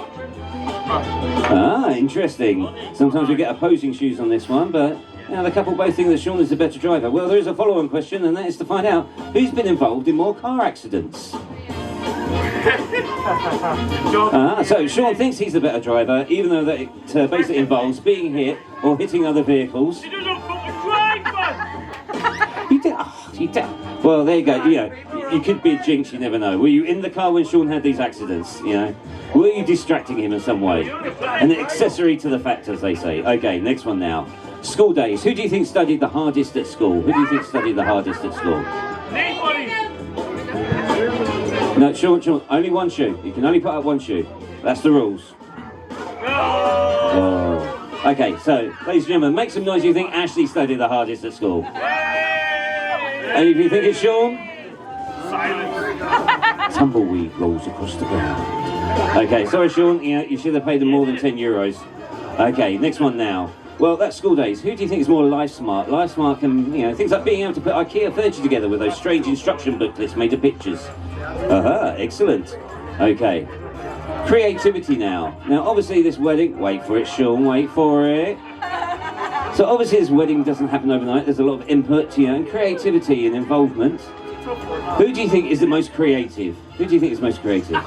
Ah, interesting. Sometimes we get opposing shoes on this one, but the couple both think that Sean is the better driver. Well, there is a follow-on question, and that is to find out who's been involved in more car accidents. So Sean thinks he's the better driver, even though that it basically involves being hit or hitting other vehicles. He doesn't fucking drive, man! You did. Well, there you go. You could be a jinx. You never know. Were you in the car when Sean had these accidents? Were you distracting him in some way? An accessory to the fact, as they say. Okay, next one now. School days. Who do you think studied the hardest at school? Who do you think studied the hardest at school? No, Sean, only one shoe. You can only put up one shoe. That's the rules. Oh. Okay, so, ladies and gentlemen, make some noise if you think Ashley studied the hardest at school. And if you think it's Sean, tumbleweed rolls across the ground. Okay, sorry Sean, you should have paid them more than €10. Okay, next one now. Well, that's school days. Who do you think is more life smart? Life smart can, things like being able to put IKEA furniture together with those strange instruction booklets made of pictures. Excellent. Okay. Creativity now. Now, obviously this wedding, wait for it, Sean, wait for it. So obviously this wedding doesn't happen overnight. There's a lot of input, and creativity and involvement. Who do you think is the most creative? Who do you think is most creative?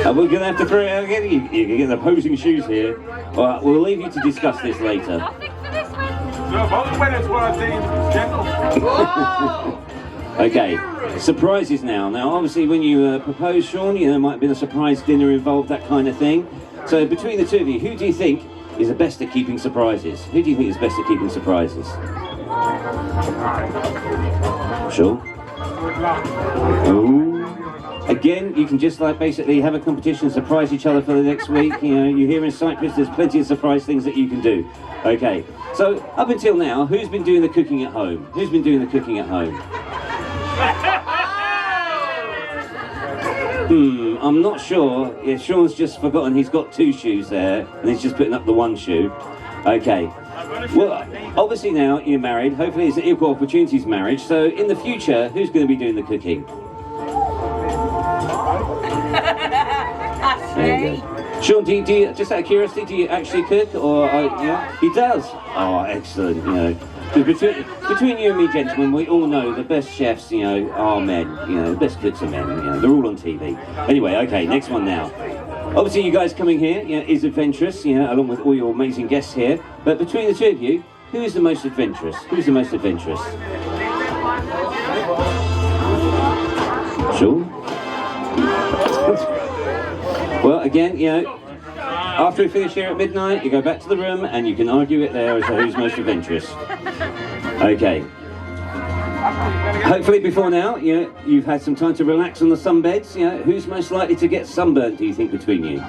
We're going to have to throw it out again. You can get the opposing shoes here. All right, we'll leave you to discuss this later. Okay, surprises now. Now, obviously, when you propose, Sean, there might have been a surprise dinner involved, that kind of thing. So between the two of you, who do you think is the best at keeping surprises? Who do you think is best at keeping surprises? Sure. Ooh. Again, you can just basically have a competition, surprise each other for the next week. You're here in Cyprus, there's plenty of surprise things that you can do. Okay, so up until now, who's been doing the cooking at home? Who's been doing the cooking at home? I'm not sure. Yeah, Sean's just forgotten he's got two shoes there, and he's just putting up the one shoe. Okay. Well, obviously now you're married. Hopefully it's an equal opportunities marriage. So in the future, who's going to be doing the cooking? There you go. Sean, do you, just out of curiosity, do you actually cook, or he does? Oh, excellent. Between you and me, gentlemen, we all know the best chefs, are men. The best cooks are men. They're all on TV. Anyway, okay, next one now. Obviously, you guys coming here, is adventurous, along with all your amazing guests here. But between the two of you, who is the most adventurous? Who's the most adventurous? Sean? Well, again, after we finish here at midnight, you go back to the room and you can argue it there as to who's most adventurous. Okay. Hopefully before now, you've had some time to relax on the sunbeds. Who's most likely to get sunburnt, do you think, between you?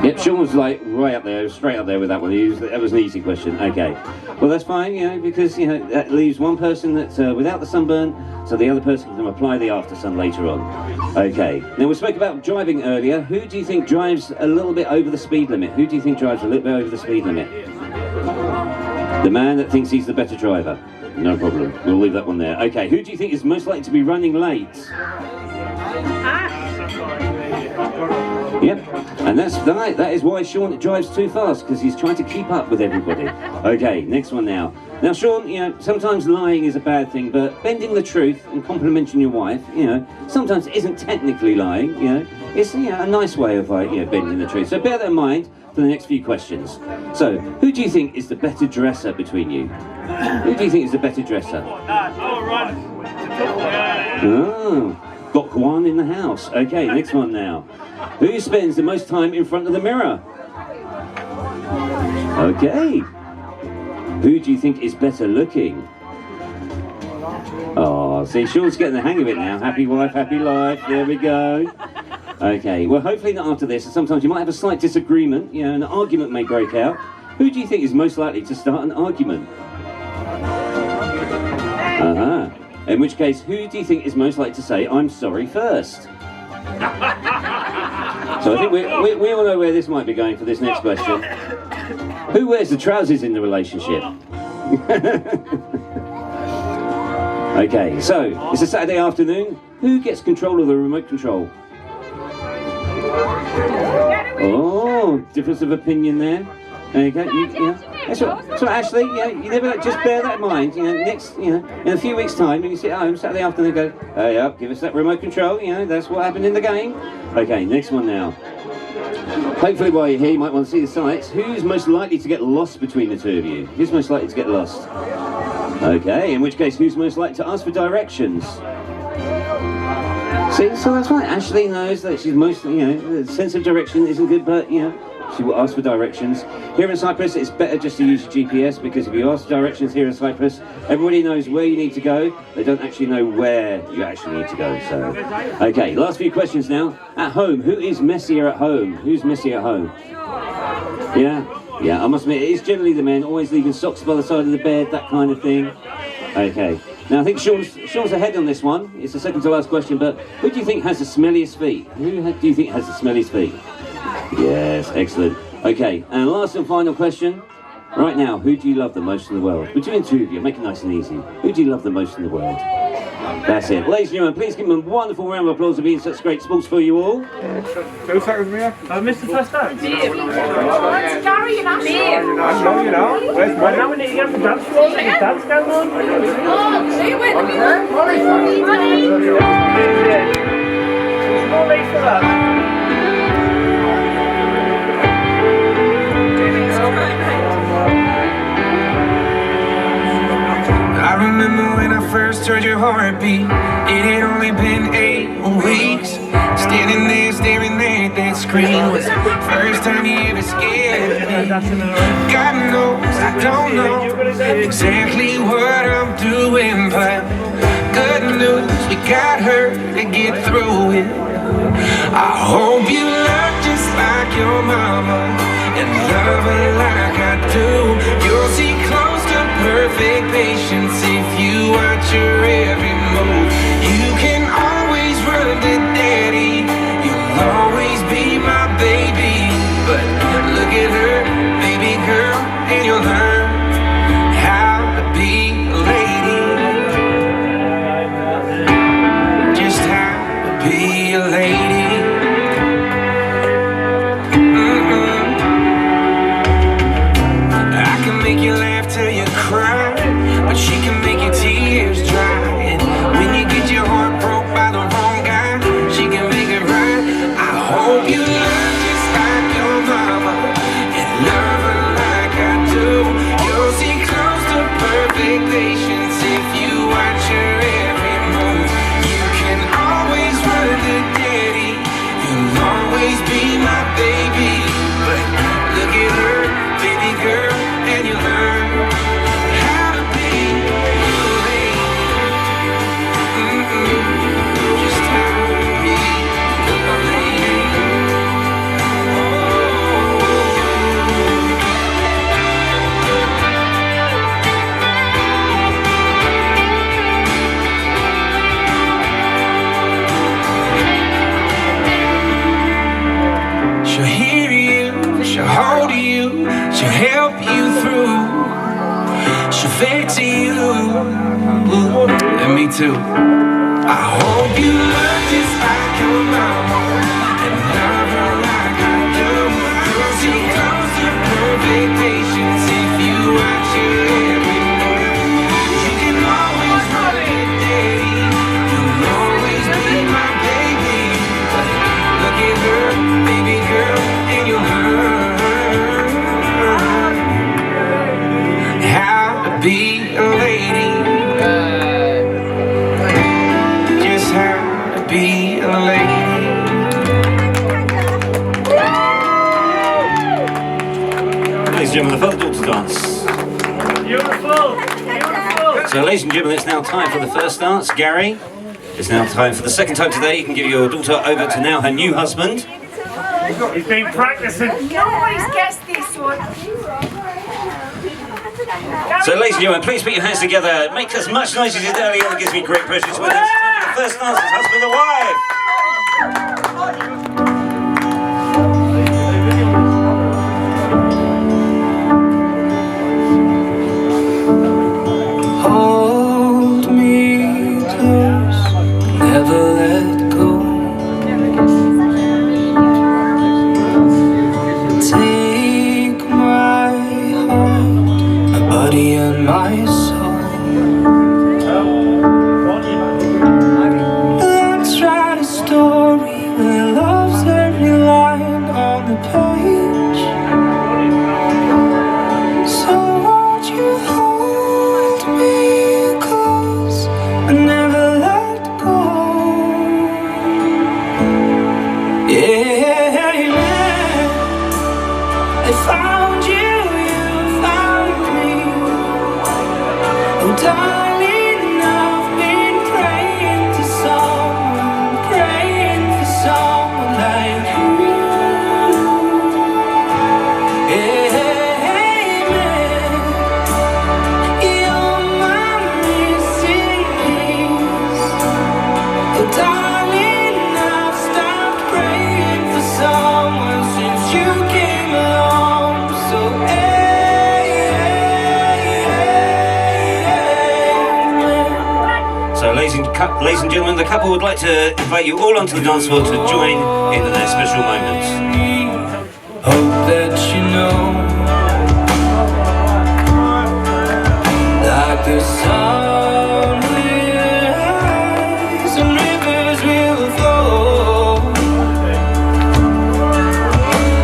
Yep, Sean was right up there, straight up there with that one. That was an easy question. Okay. Well, that's fine, because, that leaves one person that's without the sunburn, so the other person can apply the after sun later on. Okay. Now, we spoke about driving earlier. Who do you think drives a little bit over the speed limit? Who do you think drives a little bit over the speed limit? The man that thinks he's the better driver. No problem. We'll leave that one there. Okay. Who do you think is most likely to be running late? Yep, and that is why Sean drives too fast, because he's trying to keep up with everybody. Okay, next one now. Now, Sean, you know, sometimes lying is a bad thing, but bending the truth and complimenting your wife, you know, sometimes isn't technically lying, you know. It's, you know, a nice way of, like, you know, bending the truth. So bear that in mind for the next few questions. So, who do you think is the better dresser between you? Who do you think is the better dresser? Oh, got Kwan in the house. Okay, next one now. Who spends the most time in front of the mirror? Okay. Who do you think is better looking? Oh, see, Sean's getting the hang of it now. Happy wife, happy life. There we go. Okay, well, hopefully not after this. Sometimes you might have a slight disagreement, you know, an argument may break out. Who do you think is most likely to start an argument? In which case, who do you think is most likely to say, "I'm sorry" first? So I think we all know where this might be going for this next question. Who wears the trousers in the relationship? Okay, so it's a Saturday afternoon. Who gets control of the remote control? Oh, difference of opinion there. There you go. That's what, so Ashley, you know, you never just bear that in mind. You know, next, you know, in a few weeks' time, when you sit at home Saturday afternoon, go, "Hey up, give us that remote control." You know, that's what happened in the game. Okay, next one now. Hopefully, while you're here, you might want to see the sights. Who's most likely to get lost between the two of you? Who's most likely to get lost? Okay, in which case, who's most likely to ask for directions? See, so that's right. Ashley knows that she's mostly, you know, the sense of direction isn't good, but, you know, she will ask for directions. Here in Cyprus, it's better just to use your GPS, because if you ask directions here in Cyprus, everybody knows where you need to go. They don't actually know where you actually need to go. So, okay, last few questions now. At home, who is messier at home? Who's messy at home? Yeah? Yeah, I must admit, it is generally the men, always leaving socks by the side of the bed, that kind of thing. Okay. Now, I think Sean's ahead on this one. It's the second to last question, but who do you think has the smelliest feet? Who do you think has the smelliest feet? Yes, excellent. Okay, and last and final question. Right now, who do you love the most in the world? Between the two of you, make it nice and easy. Who do you love the most in the world? That's it. Ladies and gentlemen, please give them a wonderful round of applause for being such great sports for you all. Who sat with me? I missed the first time. Gary and Ashley. I know, you know. Where's my now we need to get the dance floor. The dance going on. Oh, see, wait, There's no need for that. I remember when I first heard your heartbeat. It had only been 8 weeks. Standing there staring at that screen was the first time you ever scared me. God knows I don't know exactly what I'm doing, but good news, we got her to get through it. I hope you love just like your mama and love her like I do. You'll see close to perfect patience if you watch her every move. You can always run to daddy, you'll always be my baby. But look at her, baby girl, and you'll learn how to be a lady. Just how to be a lady. Make you laugh till you cry, but she can make your tears dry. And when you get your heart broke by the wrong guy, she can make it right. I hope you love just like your mama and love her like I do. You'll see close to perfect patience if you watch her every move. You can always run to daddy, you'll always be my baby. But look at her, baby girl, and you learn how to be a lady. Just how to be a lady. She'll hear you, she'll hold you, she'll help you through, she'll fix you, and me too. I I hope you learn just like your mama and love her like I do. 'Cause she comes to perfect patience if you watch her every move. You can always run it, daddy. You'll always be my baby. But look at her, baby girl, and you'll learn how to be a lady. Just how to be a lady. Ladies and gentlemen, the Father Daughter dance. Beautiful! Beautiful! So, ladies and gentlemen, it's now time for the first dance. Gary, it's now time for the second time today. You can give your daughter over to now her new husband. He's been practicing. Nobody's guessed this one. So, ladies and gentlemen, please put your hands together. Make as much noise as you dare. It gives me great pleasure to announce the first dance is husband and wife. Hold me close, never let go. Take my heart, my body and my soul. Let's write a story where love's every line on the page. So won't you hold me close and never let go? Yeah, I found you, you found me. Oh, darling, I've been praying for someone like you. Yeah, you're my missing piece. Oh, darling, I've stopped praying for someone since you came along. So, So, ladies and gentlemen, the couple would like to invite you all onto the dance floor to join in their special moment. hope that you know, like the sun will rise and rivers will flow.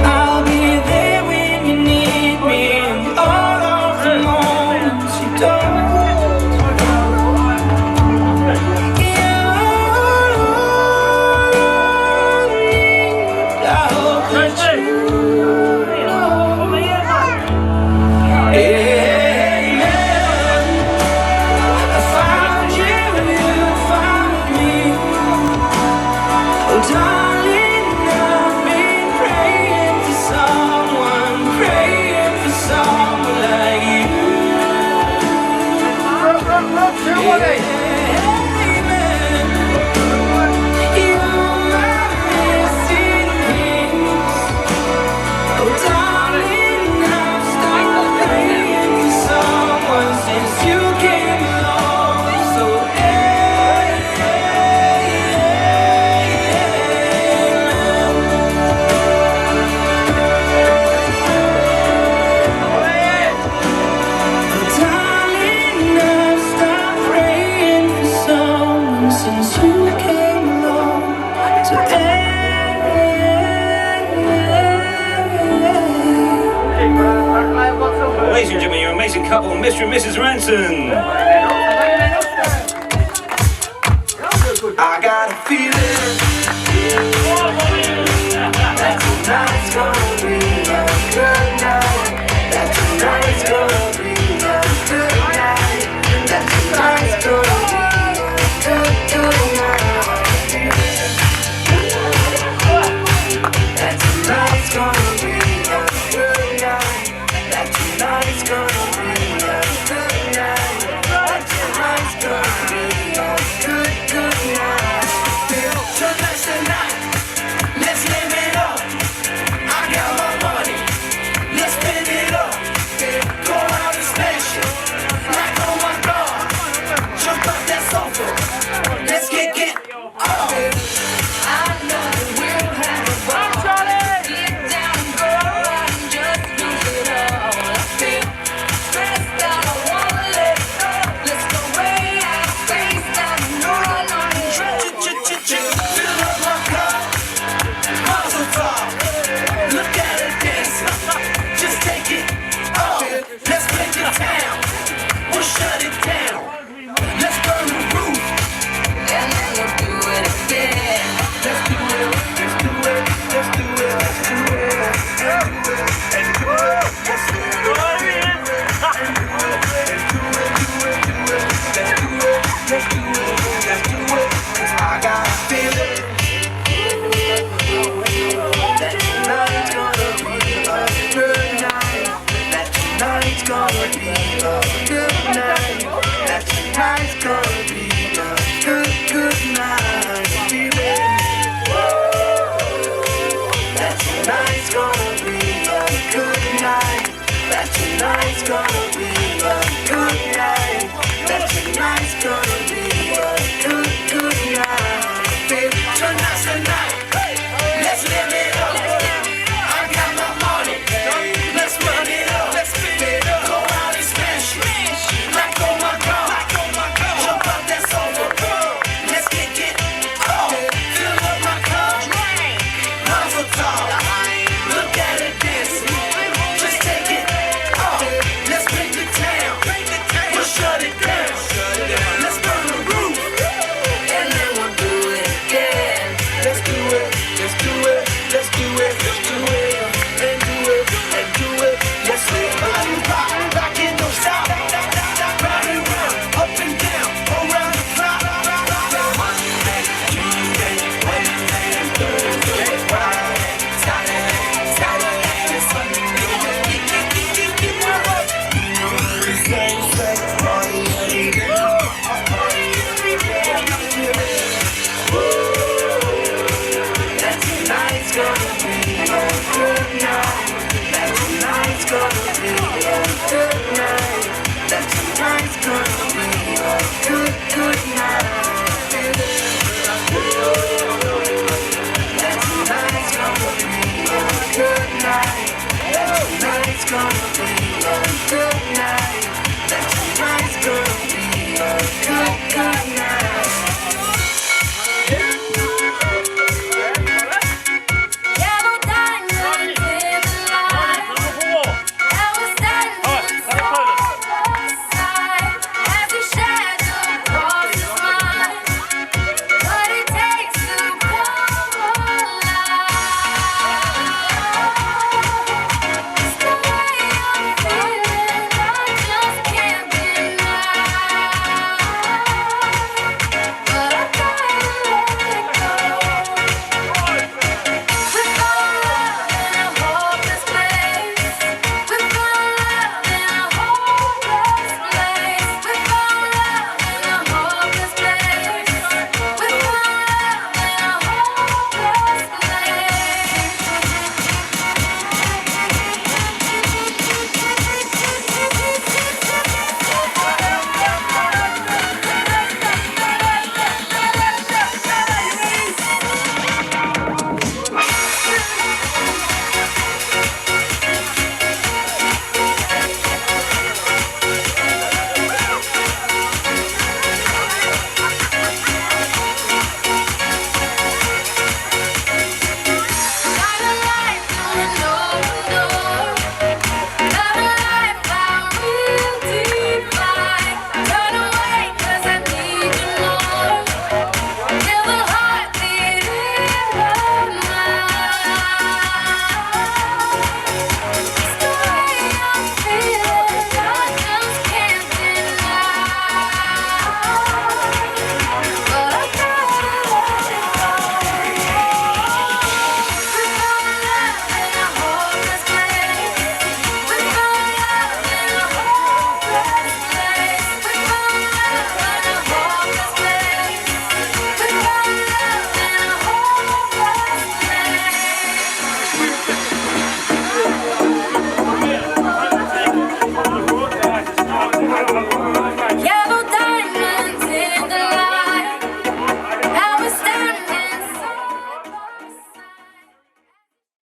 I'll be there when you need me, and all of the moments you don't. Ladies and gentlemen, your amazing couple, Mr. and Mrs. Ranson. I got a feeling that tonight's gonna be a good night. That tonight's gonna be a good night. That tonight's gonna be a good night. That tonight's gonna be a good night. That tonight's gonna be a good night. That tonight's gonna be a good night. that tonight's gonna be a good night. That tonight's gonna